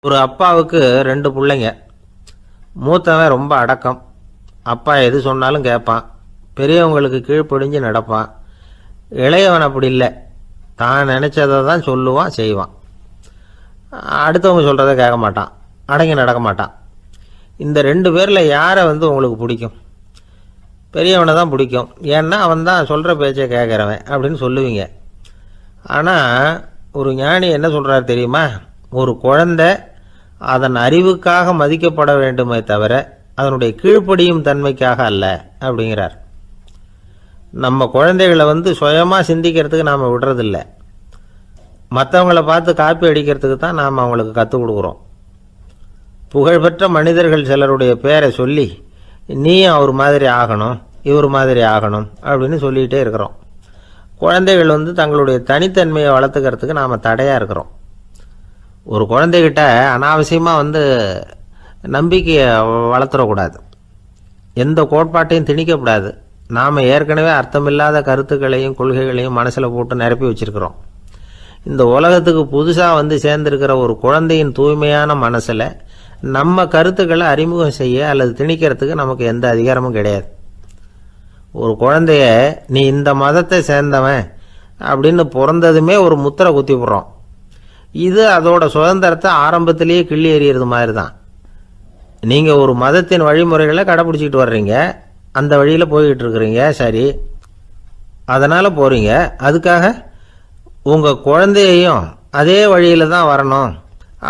ஒரு அப்பாவுக்கு 2 பிள்ளைங்க. மூத்தவன் ரொம்ப அடக்கம். அப்பா எது சொன்னாலும் கேட்பான். பெரியவங்களுக்கு கீழ்ப்படிஞ்சு நடப்பான். இளையவன் அப்படி இல்லை. தான் நினச்சதை தான் சொல்லுவான், செய்வான். அடுத்தவங்க சொல்கிறத கேட்க மாட்டான், அடங்கி நடக்க மாட்டான். இந்த 2 பேரில் யாரை உங்களுக்கு பிடிக்கும்? பெரியவனை தான் பிடிக்கும். ஏன்னா அவன் தான் சொல்கிற பேச்சை கேட்குறவன் அப்படின்னு சொல்லுவீங்க. ஆனால் ஒரு ஞானி என்ன சொல்கிறார் தெரியுமா? ஒரு குழந்தை அதன் அறிவுக்காக மதிக்கப்பட வேண்டுமே தவிர அதனுடைய கீழ்ப்படியும் தன்மைக்காக அல்ல அப்படிங்கிறார். நம்ம குழந்தைகளை சுயமாக சிந்திக்கிறதுக்கு நாம் விடுறதில்ல. மற்றவங்களை பார்த்து காப்பி அடிக்கிறதுக்கு தான் நாம் அவங்களுக்கு கற்றுக் கொடுக்குறோம். புகழ்பெற்ற மனிதர்கள் சிலருடைய பேரை சொல்லி நீயும் அவர் மாதிரி ஆகணும், இவர் மாதிரி ஆகணும் அப்படின்னு சொல்லிகிட்டே இருக்கிறோம். குழந்தைகள் தங்களுடைய தனித்தன்மையை வளர்த்துக்கிறதுக்கு நாம் தடையாக இருக்கிறோம். ஒரு குழந்தைகிட்ட அனாவசியமாக நம்பிக்கையை வளர்த்துடக்கூடாது. எந்த கோட்பாட்டையும் திணிக்கக்கூடாது. நாம் ஏற்கனவே அர்த்தமில்லாத கருத்துக்களையும் கொள்கைகளையும் மனசில் போட்டு நிரப்பி வச்சுருக்கிறோம். இந்த உலகத்துக்கு புதுசாக சேர்ந்திருக்கிற ஒரு குழந்தையின் தூய்மையான மனசில் நம்ம கருத்துக்களை அறிமுகம் செய்ய அல்லது திணிக்கிறதுக்கு நமக்கு எந்த அதிகாரமும் கிடையாது. ஒரு குழந்தைய நீ இந்த மதத்தை சேர்ந்தவன் அப்படின்னு பிறந்ததுமே ஒரு முத்திரை குத்தி விடுறோம். இது அதோட சுதந்திரத்தை ஆரம்பத்திலேயே கிள்ளி எறிகிறது மாதிரி தான். நீங்கள் ஒரு மதத்தின் வழிமுறைகளை கடைப்பிடிச்சிக்கிட்டு வர்றீங்க, அந்த வழியில் போய்கிட்டு இருக்கிறீங்க, சரி, அதனால் போகிறீங்க. அதுக்காக உங்கள் குழந்தையையும் அதே வழியில் தான் வரணும்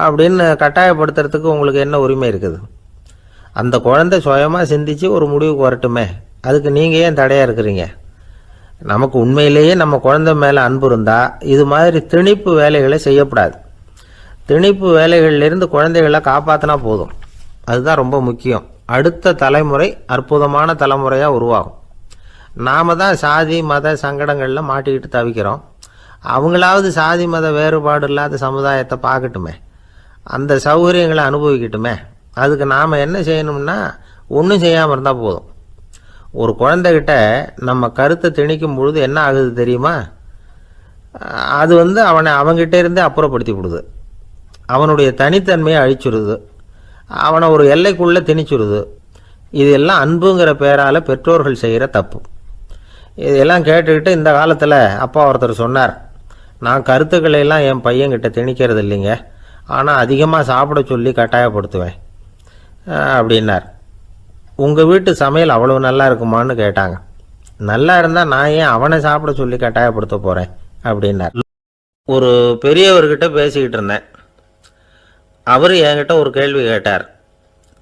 அப்படின்னு கட்டாயப்படுத்துறதுக்கு உங்களுக்கு என்ன உரிமை இருக்குது? அந்த குழந்தை சுயமாக சிந்தித்து ஒரு முடிவுக்கு வரட்டுமே, அதுக்கு நீங்கள் ஏன் தடையாக இருக்கிறீங்க? நமக்கு உண்மையிலேயே நம்ம குழந்தை மேலே அன்பு இருந்தால் இது மாதிரி திணிப்பு வேலைகளை செய்யக்கூடாது. திணிப்பு வேலைகளிலிருந்து குழந்தைகளை காப்பாற்றினா போதும். அதுதான் ரொம்ப முக்கியம். அடுத்த தலைமுறை அற்புதமான தலைமுறையாக உருவாகும். நாம் தான் சாதி மத சங்கடங்களில் மாட்டிக்கிட்டு தவிக்கிறோம். அவங்களாவது சாதி மத வேறுபாடு இல்லாத சமுதாயத்தை பார்க்கட்டுமே, அந்த சௌகரியங்களை அனுபவிக்கட்டுமே. அதுக்கு நாம் என்ன செய்யணும்னா ஒன்றும் செய்யாமல் இருந்தால் போதும். ஒரு குழந்தைகிட்ட நம்ம கருத்தை திணிக்கும் பொழுது என்ன ஆகுது தெரியுமா? அது அவனை அவங்ககிட்ட இருந்தே அப்புறப்படுத்தி விடுது. அவனுடைய தனித்தன்மையை அழிச்சுடுது. அவனை ஒரு எல்லைக்குள்ளே திணிச்சுடுது. இதெல்லாம் அன்புங்கிற பேரால் பெற்றோர்கள் செய்கிற தப்பு. இதெல்லாம் கேட்டுக்கிட்டு இந்த காலத்தில் அப்பா ஒருத்தர் சொன்னார், நான் கருத்துக்களை எல்லாம் என் பையன்கிட்ட திணிக்கிறது இல்லைங்க, ஆனால் அதிகமாக சாப்பிட சொல்லி கட்டாயப்படுத்துவேன் அப்படின்னார். உங்கள் வீட்டு சமையல் அவ்வளவு நல்லா இருக்குமான்னு கேட்டாங்க. நல்லா இருந்தால் நான் ஏன் அவனை சாப்பிட சொல்லி கட்டாயப்படுத்த போகிறேன் அப்படின்னார். ஒரு பெரியவர்கிட்ட பேசிக்கிட்டு இருந்தேன். அவர் என்கிட்ட ஒரு கேள்வி கேட்டார்.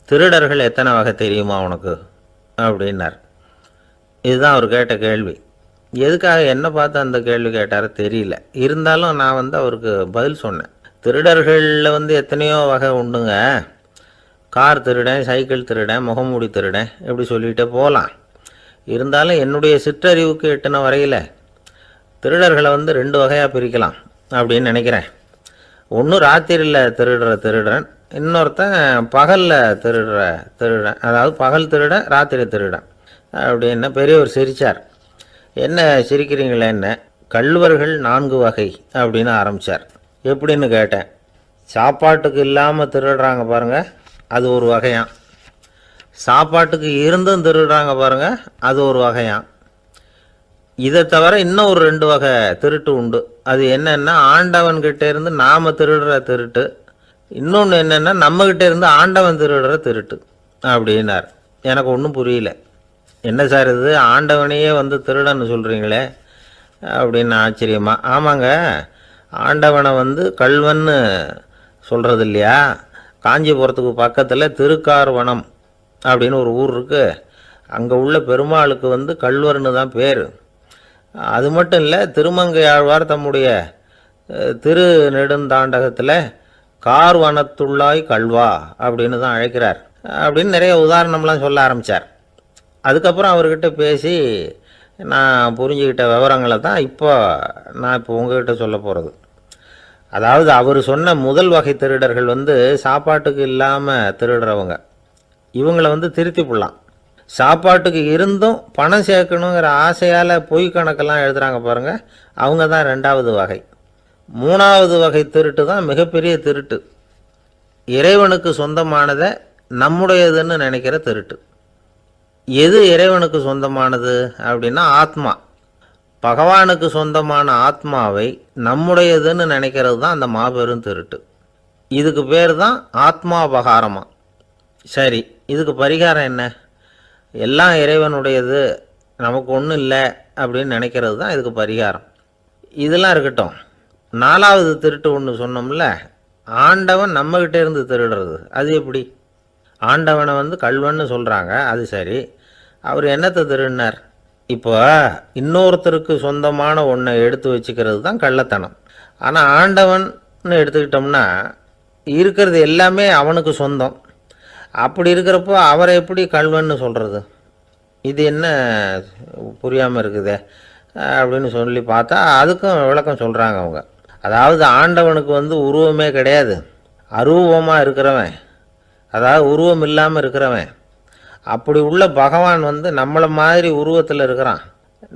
திருடர்கள் எத்தனை வகை தெரியுமா உனக்கு அப்படின்னார். இதுதான் அவர் கேட்ட கேள்வி. எதுக்காக என்ன பார்த்து அந்த கேள்வி கேட்டார் தெரியல. இருந்தாலும் நான் அவருக்கு பதில் சொன்னேன். திருடர்களில் எத்தனையோ வகை உண்டுங்க. கார் திருடன், சைக்கிள் திருடன், முகமூடி திருடன், எப்படி சொல்லிகிட்டே போகலாம். இருந்தாலும் என்னுடைய சிற்றறிவுக்கு எட்டின வரையில் திருடர்களை 2 வகையாக பிரிக்கலாம் அப்படின்னு நினைக்கிறேன். ஒன்று ராத்திரியில் திருடுற திருடன், இன்னொருத்தன் பகலில் திருடுற திருடன். அதாவது பகல் திருடன், ராத்திரி திருடன் அப்படின்னு பெரியவர் சிரித்தார். என்ன சிரிக்கிறீங்களே? என்ன கள்வர்கள் 4 வகை அப்படின்னு ஆரம்பித்தார். எப்படின்னு கேட்டேன். சாப்பாட்டுக்கு இல்லாமல் திருடுறாங்க பாருங்கள், அது ஒரு வகையான். சாப்பாட்டுக்கு இருந்தும் திருடுறாங்க பாருங்கள், அது ஒரு வகையான். இதை தவிர இன்னும் ஒரு 2 வகை திருட்டு உண்டு. அது என்னென்னா ஆண்டவன்கிட்ட இருந்து நாம் திருடுற திருட்டு, இன்னொன்று என்னென்னா நம்மக்கிட்ட இருந்து ஆண்டவன் திருடுற திருட்டு அப்படின்னார். எனக்கு ஒன்றும் புரியல. என்ன சார் இது, ஆண்டவனையே திருடன்னு சொல்கிறீங்களே அப்படின்னு ஆச்சரியமா. ஆமாங்க, ஆண்டவனை கள்வன்னு சொல்கிறது இல்லையா? காஞ்சிபுரத்துக்கு பக்கத்தில் திருக்கார்வனம் அப்படின்னு ஒரு ஊர் இருக்குது. அங்கே உள்ள பெருமாளுக்கு கள்வர்னு தான் பேர். அது மட்டும் இல்லை, திருமங்கை ஆழ்வார் தம்முடைய திரு நெடுந்தாண்டகத்தில் கார்வனத்துள்ளாய் கள்வா அப்படின்னு தான் அழைக்கிறார் அப்படின்னு நிறைய உதாரணம்லாம் சொல்ல ஆரம்பித்தார். அதுக்கப்புறம் அவர்கிட்ட பேசி நான் புரிஞ்சுக்கிட்ட விவரங்களை தான் நான் இப்போ உங்ககிட்ட சொல்ல போகிறது. அதாவது அவர் சொன்ன முதல் வகை திருடர்கள் சாப்பாட்டுக்கு இல்லாமல் திருடுறவங்க. இவங்களை திருத்தி போடலாம். சாப்பாட்டுக்கு இருந்தும் பணம் சேர்க்கணுங்கிற ஆசையால் பொய் கணக்கெல்லாம் எழுதுகிறாங்க பாருங்கள், அவங்க தான் 2வது வகை. 3வது வகை திருட்டு தான் மிகப்பெரிய திருட்டு. இறைவனுக்கு சொந்தமானதை நம்முடையதுன்னு நினைக்கிற திருட்டு. எது இறைவனுக்கு சொந்தமானது அப்படின்னா ஆத்மா. பகவானுக்கு சொந்தமான ஆத்மாவை நம்முடையதுன்னு நினைக்கிறது தான் அந்த மாபெரும் திருட்டு. இதுக்கு பேர் தான் ஆத்மாபகாரமா. சரி, இதுக்கு பரிகாரம் என்ன? எல்லாம் இறைவனுடையது, நமக்கு ஒன்றும் இல்லை அப்படின்னு நினைக்கிறது தான் இதுக்கு பரிகாரம். இதெல்லாம் இருக்கட்டும். 4வது திருட்டு ஒன்று சொன்னோம்ல, ஆண்டவன் நம்மகிட்ட இருந்து திருடுறது. அது எப்படி? ஆண்டவனை கல்வன்னு சொல்கிறாங்க, அது சரி. அவர் என்னத்தை திருடினார்? இப்போ இன்னொருத்தருக்கு சொந்தமான ஒன்றை எடுத்து வச்சுக்கிறது தான் கள்ளத்தனம். ஆனால் ஆண்டவன்னு எடுத்துக்கிட்டோம்னா இருக்கிறது எல்லாமே அவனுக்கு சொந்தம். அப்படி இருக்கிறப்போ அவரை எப்படி கல்வன்னு சொல்கிறது? இது என்ன புரியாமல் இருக்குதே அப்படின்னு சொல்லி பார்த்தா அதுக்கும் விளக்கம் சொல்கிறாங்க அவங்க. அதாவது ஆண்டவனுக்கு உருவமே கிடையாது, அரூபமாக இருக்கிறவன், அதாவது உருவம் இல்லாமல் இருக்கிறவன். அப்படி உள்ள பகவான் நம்மளை மாதிரி உருவத்தில் இருக்கிறான்.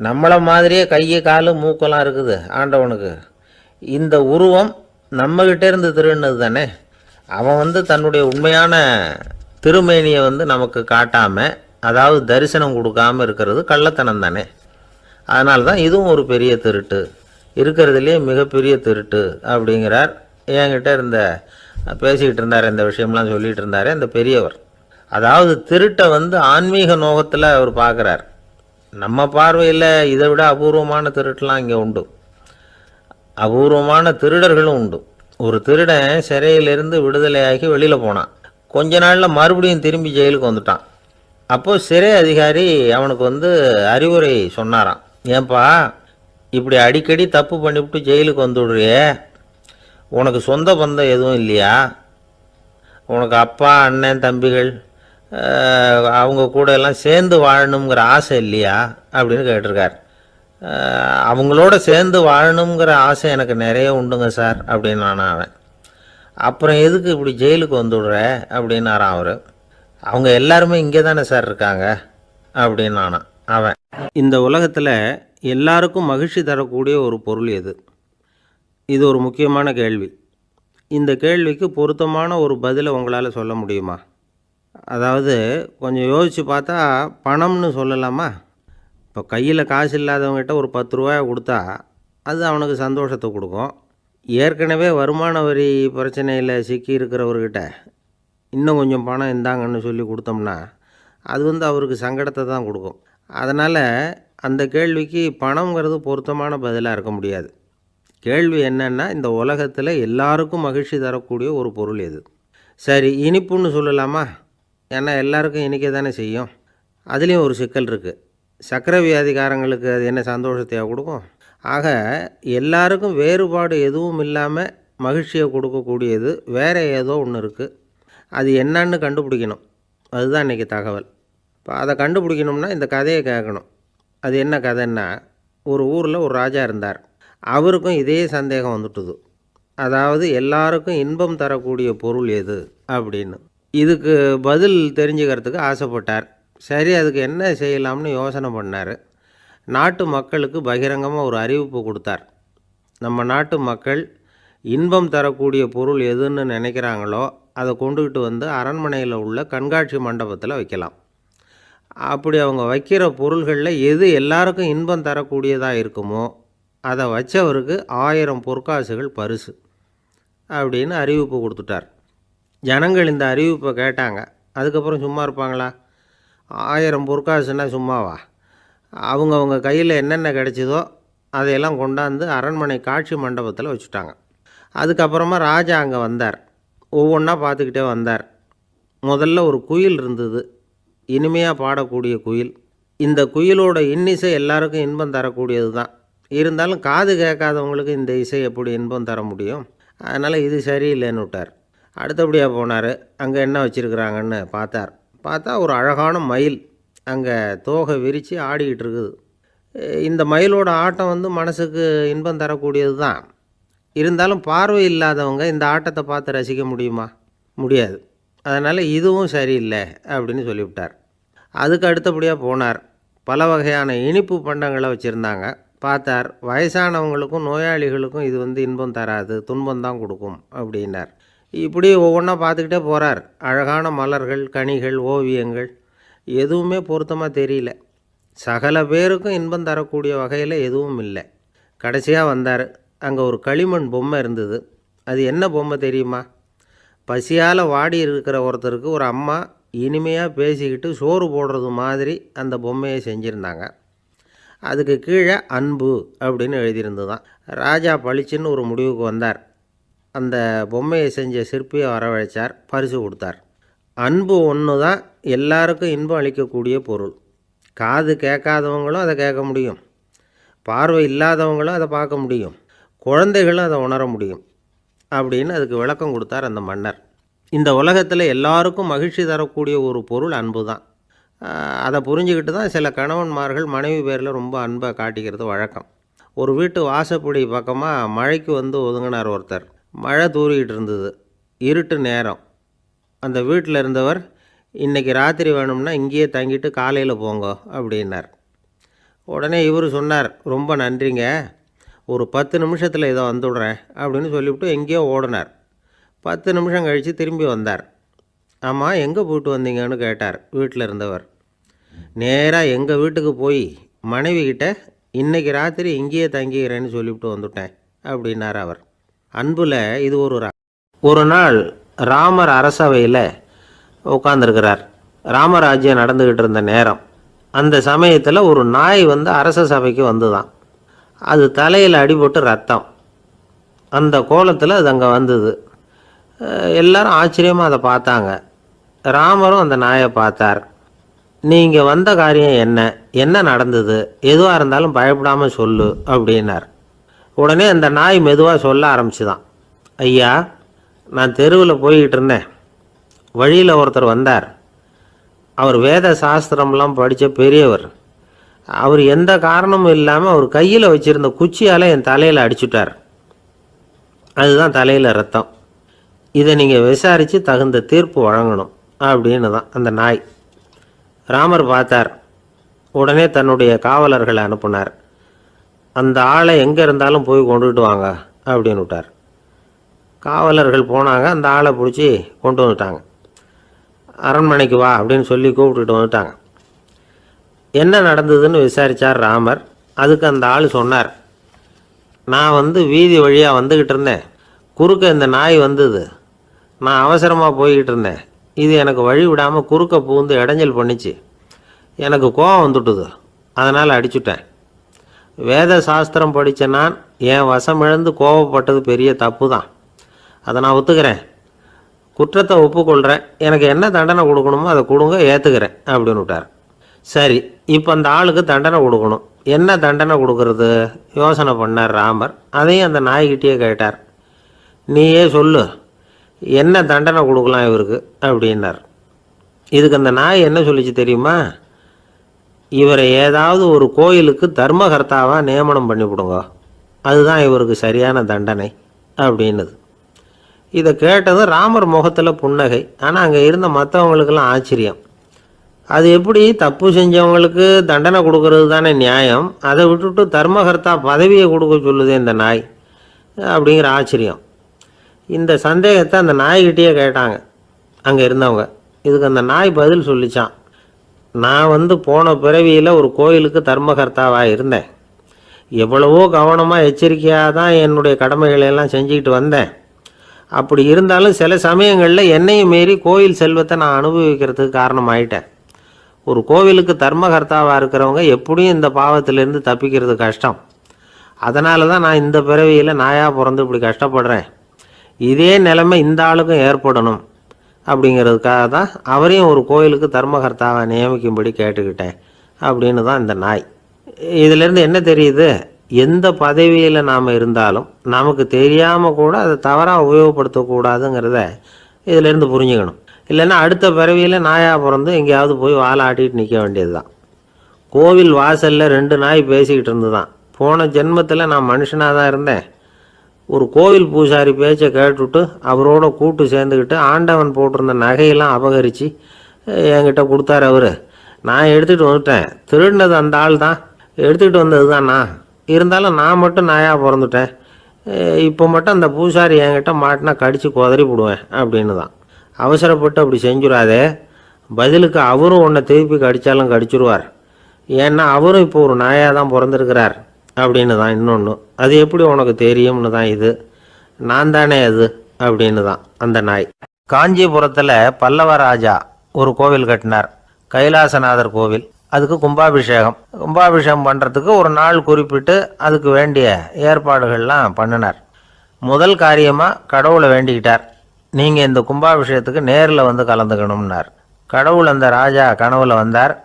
நம்மளை மாதிரியே கை காலு மூக்கெல்லாம் இருக்குது ஆண்டவனுக்கு. இந்த உருவம் நம்மகிட்ட இருந்து திருடினது தானே. அவன் தன்னுடைய உண்மையான திருமேனியை நமக்கு காட்டாமல், அதாவது தரிசனம் கொடுக்காமல் இருக்கிறது கள்ளத்தனம் தானே. அதனால தான் இதுவும் ஒரு பெரிய திருட்டு, இருக்கிறதுலே மிகப்பெரிய திருட்டு அப்படிங்கிறார். என்கிட்ட பேசிக்கிட்டு இருந்தார், இந்த விஷயம்லாம் சொல்லிகிட்டு இருந்தார் அந்த பெரியவர். அதாவது திருட்டை ஆன்மீக நோகத்தில் அவர் பார்க்குறார். நம்ம பார்வையில் இதை விட அபூர்வமான திருட்டுலாம் இங்கே உண்டு, அபூர்வமான திருடர்களும் உண்டு. ஒரு திருடன் சிறையிலிருந்து விடுதலையாகி வெளியில் போனான். கொஞ்ச நாளில் மறுபடியும் திரும்பி ஜெயிலுக்கு வந்துட்டான். அப்போது சிறை அதிகாரி அவனுக்கு அறிவுரை சொன்னாராம். ஏன்பா இப்படி அடிக்கடி தப்பு பண்ணிவிட்டு ஜெயிலுக்கு வந்துவிடுறியே, உனக்கு சொந்த பந்தம் எதுவும் இல்லையா? உனக்கு அப்பா அண்ணன் தம்பிகள் அவங்க கூட எல்லாம் சேர்ந்து வாழணுங்கிற ஆசை இல்லையா அப்படின்னு கேட்டிருக்கார். அவங்களோட சேர்ந்து வாழணுங்கிற ஆசை எனக்கு நிறைய உண்டுங்க சார் அப்படின்னு அவன். அப்புறம் எதுக்கு இப்படி ஜெயிலுக்கு வந்துவிடுற அப்படின்னாரான் அவர். அவங்க எல்லாருமே இங்கே தானே சார் இருக்காங்க அப்படின்னு அவன். இந்த உலகத்தில் எல்லாருக்கும் மகிழ்ச்சி தரக்கூடிய ஒரு பொருள் எது? இது ஒரு முக்கியமான கேள்வி. இந்த கேள்விக்கு பொருத்தமான ஒரு பதிலை உங்களால் சொல்ல முடியுமா? அதாவது கொஞ்சம் யோசித்து பார்த்தா பணம்னு சொல்லலாமா? இப்போ கையில் காசு இல்லாதவங்ககிட்ட ஒரு 10 ரூபாயை கொடுத்தா அது அவனுக்கு சந்தோஷத்தை கொடுக்கும். ஏற்கனவே வருமான வரி பிரச்சனையில் சிக்கி இருக்கிறவர்கிட்ட இன்னும் கொஞ்சம் பணம் இந்தாங்கன்னு சொல்லி கொடுத்தோம்னா அது அவருக்கு சங்கடத்தை தான் கொடுக்கும். அதனால் அந்த கேள்விக்கு பணங்கிறது பொருத்தமான பதிலாக இருக்க முடியாது. கேள்வி என்னென்னா, இந்த உலகத்தில் எல்லாருக்கும் மகிழ்ச்சி தரக்கூடிய ஒரு பொருள் எது? சரி, இனிப்புன்னு சொல்லலாமா? ஏன்னா எல்லாருக்கும் இனிக்க தானே செய்யும். அதுலேயும் ஒரு சிக்கல் இருக்குது. சர்க்கரை வியாதிக்காரங்களுக்கு அது என்ன சந்தோஷத்தையாக கொடுக்கும்? ஆக எல்லாருக்கும் வேறுபாடு எதுவும் இல்லாமல் மகிழ்ச்சியை கொடுக்கக்கூடியது வேறு ஏதோ ஒன்று இருக்குது. அது என்னன்னு கண்டுபிடிக்கணும். அதுதான் இன்றைக்கி தகவல். இப்போ அதை கண்டுபிடிக்கணும்னா இந்த கதையை கேட்கணும். அது என்ன கதைன்னா, ஒரு ஊரில் ஒரு ராஜா இருந்தார். அவருக்கும் இதே சந்தேகம் வந்துட்டுது. அதாவது எல்லாருக்கும் இன்பம் தரக்கூடிய பொருள் எது அப்படின்னு. இதுக்கு பதில் தெரிஞ்சுக்கிறதுக்கு ஆசைப்பட்டார். சரி, அதுக்கு என்ன செய்யலாம்னு யோசனை பண்ணார். நாட்டு மக்களுக்கு பகிரங்கமாக ஒரு அறிவிப்பு கொடுத்தார். நம்ம நாட்டு மக்கள் இன்பம் தரக்கூடிய பொருள் எதுன்னு நினைக்கிறாங்களோ அதை கொண்டுக்கிட்டு அரண்மனையில் உள்ள கண்காட்சி மண்டபத்தில் வைக்கலாம். அப்படி அவங்க வைக்கிற பொருள்களில் எது எல்லாருக்கும் இன்பம் தரக்கூடியதாக இருக்குமோ அதை வச்சவருக்கு 1000 பொற்காசுகள் பரிசு அப்படின்னு அறிவிப்பு கொடுத்துட்டார். ஜனங்கள் இந்த அறிவிப்பை கேட்டாங்க. அதுக்கப்புறம் சும்மா இருப்பாங்களா? 1000 பொற்காசுன்னா சும்மாவா? அவங்க கையில் என்னென்ன கிடைச்சதோ அதையெல்லாம் கொண்டாந்து அரண்மனை காட்சி மண்டபத்தில் வச்சுட்டாங்க. அதுக்கப்புறமா ராஜா அங்கே வந்தார். ஒவ்வொன்றா பார்த்துக்கிட்டே வந்தார். முதல்ல ஒரு குயில் இருந்தது, இனிமையாக பாடக்கூடிய குயில். இந்த குயிலோட இன்னிசை எல்லாருக்கும் இன்பம் தரக்கூடியது தான். இருந்தாலும் காது கேட்காதவங்களுக்கு இந்த இசை எப்படி இன்பம் தர முடியும்? அதனால் இது சரியில்லைன்னு விட்டார். அடுத்தபடியாக போனார். அங்கே என்ன வச்சுருக்குறாங்கன்னு பார்த்தா ஒரு அழகான மயில் அங்கே தோகை விரித்து ஆடிக்கிட்டு இருக்குது. இந்த மயிலோட ஆட்டம் மனசுக்கு இன்பம் தரக்கூடியது தான். இருந்தாலும் பார்வை இல்லாதவங்க இந்த ஆட்டத்தை பார்த்து ரசிக்க முடியுமா? முடியாது. அதனால் இதுவும் சரியில்லை அப்படின்னு சொல்லிவிட்டார். அதுக்கு அடுத்தபடியாக போனார். பல வகையான இனிப்பு பண்டங்களை வச்சுருந்தாங்க. பார்த்தார், வயசானவங்களுக்கும் நோயாளிகளுக்கும் இது இன்பம் தராது, துன்பம் தான் கொடுக்கும் அப்படின்னார். இப்படி ஒவ்வொன்றா பார்த்துக்கிட்டே போகிறார். அழகான மலர்கள், கனிகள், ஓவியங்கள் எதுவுமே பொருத்தமாக தெரியல. சகல பேருக்கும் இன்பம் தரக்கூடிய வகையில் எதுவும் இல்லை. கடைசியாக வந்தார். அங்கே ஒரு களிமண் பொம்மை இருந்தது. அது என்ன பொம்மை தெரியுமா? பசியால் வாடி இருக்கிற ஒருத்தருக்கு ஒரு அம்மா இனிமையாக பேசிக்கிட்டு சோறு போடுறது மாதிரி அந்த பொம்மையை செஞ்சுருந்தாங்க. அதுக்கு கீழே அன்பு அப்படின்னு எழுதியிருந்துதான். ராஜா பளிச்சுன்னு ஒரு முடிவுக்கு வந்தார். அந்த பொம்மையை செஞ்ச சிற்பியை வரவழைச்சார், பரிசு கொடுத்தார். அன்பு ஒன்று தான் எல்லாருக்கும் இன்பம் அளிக்கக்கூடிய பொருள். காது கேட்காதவங்களும் அதை கேட்க முடியும், பார்வை இல்லாதவங்களும் அதை பார்க்க முடியும், குழந்தைகளும் அதை உணர முடியும் அப்படின்னு அதுக்கு விளக்கம் கொடுத்தார் அந்த மன்னர். இந்த உலகத்தில் எல்லாருக்கும் மகிழ்ச்சி தரக்கூடிய ஒரு பொருள் அன்பு தான். அதை புரிஞ்சுக்கிட்டு தான் சில கணவன்மார்கள் மனைவி பேரில் ரொம்ப அன்பை காட்டிக்கிறது வழக்கம். ஒரு வீட்டு வாசப்படி பக்கமாக மழைக்கு வந்து ஒதுங்கினார் ஒருத்தர். மழை தூரிக்கிட்டு இருந்தது, இருட்டு நேரம். அந்த வீட்டில் இருந்தவர், இன்றைக்கி ராத்திரி வேணும்னா இங்கேயே தங்கிட்டு காலையில் போங்க அப்படின்னார். உடனே இவர் சொன்னார், ரொம்ப நன்றிங்க, ஒரு 10 நிமிஷத்தில் இதை வந்துவிடுறேன் அப்படின்னு சொல்லிவிட்டு எங்கேயோ ஓடினார். 10 நிமிஷம் கழித்து திரும்பி வந்தார். ஆமாம், எங்கே போயிட்டு வந்தீங்கன்னு கேட்டார் வீட்டில் இருந்தவர். நேராக எங்கள் வீட்டுக்கு போய் மனைவிக்கிட்ட இன்றைக்கி ராத்திரி இங்கேயே தங்கிக்கிறேன்னு சொல்லிவிட்டு வந்துவிட்டேன் அப்படின்னார் அவர். அன்பில் இது ஒரு நாள் ராமர் அரசவையில் உட்காந்துருக்கிறார். ராமராஜ்யம் நடந்துக்கிட்டு இருந்த நேரம். அந்த சமயத்தில் ஒரு நாய் வந்து அரச சபைக்கு வந்துதான். அது தலையில் அடிபட்டு ரத்தம். அந்த கோலத்தில் அது அங்கே வந்தது. எல்லாரும் ஆச்சரியமாக அதை பார்த்தாங்க. ராமரும் அந்த நாயை பார்த்தார். நீங்கள் வந்த காரியம் என்ன நடந்தது, எதுவாக இருந்தாலும் பயப்படாமல் சொல்லு அப்படின்னார். உடனே அந்த நாய் மெதுவாக சொல்ல ஆரம்பிச்சுதான். ஐயா, நான் தெருவில் போய்கிட்டு இருந்தேன். வழியில் ஒருத்தர் வந்தார். அவர் வேத சாஸ்திரம்லாம் படித்த பெரியவர். அவர் எந்த காரணமும் இல்லாமல் அவர் கையில் வச்சுருந்த குச்சியால் என் தலையில் அடிச்சுட்டார். அதுதான் தலையில் ரத்தம். இதை நீங்கள் விசாரித்து தகுந்த தீர்ப்பு வழங்கணும் அப்படின்னு தான் அந்த நாய். ராமர் பார்த்தார். உடனே தன்னுடைய காவலர்களை அனுப்புனார். அந்த ஆளை எங்கே இருந்தாலும் போய் கொண்டுகிட்டு வாங்க அப்படின்னு விட்டார். காவலர்கள் போனாங்க. அந்த ஆளை பிடிச்சி கொண்டு வந்துட்டாங்க. அரண்மனைக்கு வா அப்படின்னு சொல்லி கூப்பிட்டுட்டு வந்துட்டாங்க. என்ன நடந்ததுன்னு விசாரித்தார் ராமர். அதுக்கு அந்த ஆள் சொன்னார், நான் வந்து வீதி வழியாக வந்துக்கிட்டு இருந்தேன். குறுக்க இந்த நாய் வந்தது. நான் அவசரமாக போய்கிட்டு இருந்தேன். இது எனக்கு வழி விடாமல் குறுக்க பூந்து இடைஞ்சல் பண்ணிச்சு. எனக்கு கோபம் வந்துட்டுது, அதனால் அடிச்சுட்டேன். வேத சாஸ்திரம் படித்த நான் என் வசமிழந்து கோபப்பட்டது பெரிய தப்பு தான். அதை நான் ஒத்துக்கிறேன், குற்றத்தை ஒப்புக்கொள்கிறேன். எனக்கு என்ன தண்டனை கொடுக்கணுமோ அதை கொடுங்க, ஏற்றுக்கிறேன் அப்படின்னு விட்டார். சரி, இப்போ அந்த ஆளுக்கு தண்டனை கொடுக்கணும். என்ன தண்டனை கொடுக்கறது யோசனை பண்ணார் ராமர். அதையும் அந்த நாய்கிட்டே கேட்டார். நீயே சொல்லு, என்ன தண்டனை கொடுக்கலாம் இவருக்கு அப்படின்னார். இதுக்கு அந்த நாய் என்ன சொல்லிச்சு தெரியுமா? இவரை ஏதாவது ஒரு கோயிலுக்கு தர்மகர்த்தாவாக நியமனம் பண்ணிவிடுங்க, அதுதான் இவருக்கு சரியான தண்டனை அப்படின்னுது. இதை கேட்டதும் ராமர் முகத்தில் புன்னகை. ஆனால் அங்கே இருந்த மற்றவங்களுக்கெல்லாம் ஆச்சரியம். அது எப்படி, தப்பு செஞ்சவங்களுக்கு தண்டனை கொடுக்கறது தானே நியாயம், அதை விட்டுட்டு தர்மகர்த்தா பதவியை கொடுக்க சொல்லுதே இந்த நாய் அப்படிங்கிற ஆச்சரியம். இந்த சந்தேகத்தை அந்த நாய்கிட்டேயே கேட்டாங்க அங்கே இருந்தவங்க. இதுக்கு அந்த நாய் பதில் சொல்லிச்சான். நான் வந்து போன பிறவியில் ஒரு கோயிலுக்கு தர்மகர்த்தாவாக இருந்தேன். எவ்வளவோ கவனமாக எச்சரிக்கையாக தான் என்னுடைய கடமைகளையெல்லாம் செஞ்சுக்கிட்டு வந்தேன். அப்படி இருந்தாலும் சில சமயங்களில் என்னையும் மீறி கோயில் செல்வத்தை நான் அனுபவிக்கிறதுக்கு காரணமாயிட்டேன். ஒரு கோவிலுக்கு தர்மகர்த்தாவாக இருக்கிறவங்க எப்படியும் இந்த பாவத்திலேருந்து தப்பிக்கிறது கஷ்டம். அதனால தான் நான் இந்த பிறவியில் நாயாக பிறந்து இப்படி கஷ்டப்படுறேன். இதே நிலைமை இந்த ஆளுக்கும் ஏற்படணும் அப்படிங்கிறதுக்காக தான் அவரையும் ஒரு கோயிலுக்கு தர்மகர்த்தாவை நியமிக்கும்படி கேட்டுக்கிட்டேன் அப்படின்னு தான் இந்த நாய். இதிலேருந்து என்ன தெரியுது, எந்த பதவியில் நாம் இருந்தாலும் நமக்கு தெரியாமல் கூட அதை தவறாக உபயோகப்படுத்தக்கூடாதுங்கிறத இதிலேருந்து புரிஞ்சுக்கணும். இல்லைன்னா அடுத்த பிறவியில் நாயாக பிறந்து எங்கேயாவது போய் வாழை ஆட்டிகிட்டு நிற்க வேண்டியது தான். கோவில் வாசலில் 2 நாய் பேசிக்கிட்டு இருந்து தான், போன ஜென்மத்தில் நான் மனுஷனாக தான் இருந்தேன். ஒரு கோவில் பூசாரி பேச்சை கேட்டுவிட்டு அவரோட கூட்டு சேர்ந்துக்கிட்டு ஆண்டவன் போட்டிருந்த நகையெல்லாம் அபகரித்து என்கிட்ட கொடுத்தாரு அவர். நான் எடுத்துகிட்டு வந்துட்டேன். திருடினது அந்த ஆள் தான், எடுத்துக்கிட்டு வந்தது தான் நான். இருந்தாலும் நான் மட்டும் நாயாக பிறந்துட்டேன். இப்போ மட்டும் அந்த பூசாரி என்கிட்ட மாட்டினா கடித்து குதறி போடுவேன் அப்படின்னு தான். அவசரப்பட்டு அப்படி செஞ்சுடாதே, பதிலுக்கு அவரும் உன்னை திருப்பி கடித்தாலும் கடிச்சிருவார். ஏன்னா அவரும் இப்போ ஒரு நாயாக தான் பிறந்திருக்கிறார் அப்படின்னு தான் இன்னொன்று. அது எப்படி உனக்கு தெரியும்னு தான் இது. நான் தானே அது அப்படின்னு தான் அந்த நாய். காஞ்சிபுரத்தில் பல்லவ ராஜா ஒரு கோவில் கட்டினார், கைலாசநாதர் கோவில். அதுக்கு கும்பாபிஷேகம் பண்ணுறதுக்கு ஒரு நாள் குறிப்பிட்டு அதுக்கு வேண்டிய ஏற்பாடுகள்லாம் பண்ணினார். முதல் காரியமாக கடவுளை வேண்டிக்கிட்டார், நீங்கள் இந்த கும்பாபிஷேகத்துக்கு நேரில் வந்து கலந்துக்கணும்னார். கடவுள் அந்த ராஜா கனவுல வந்தார்.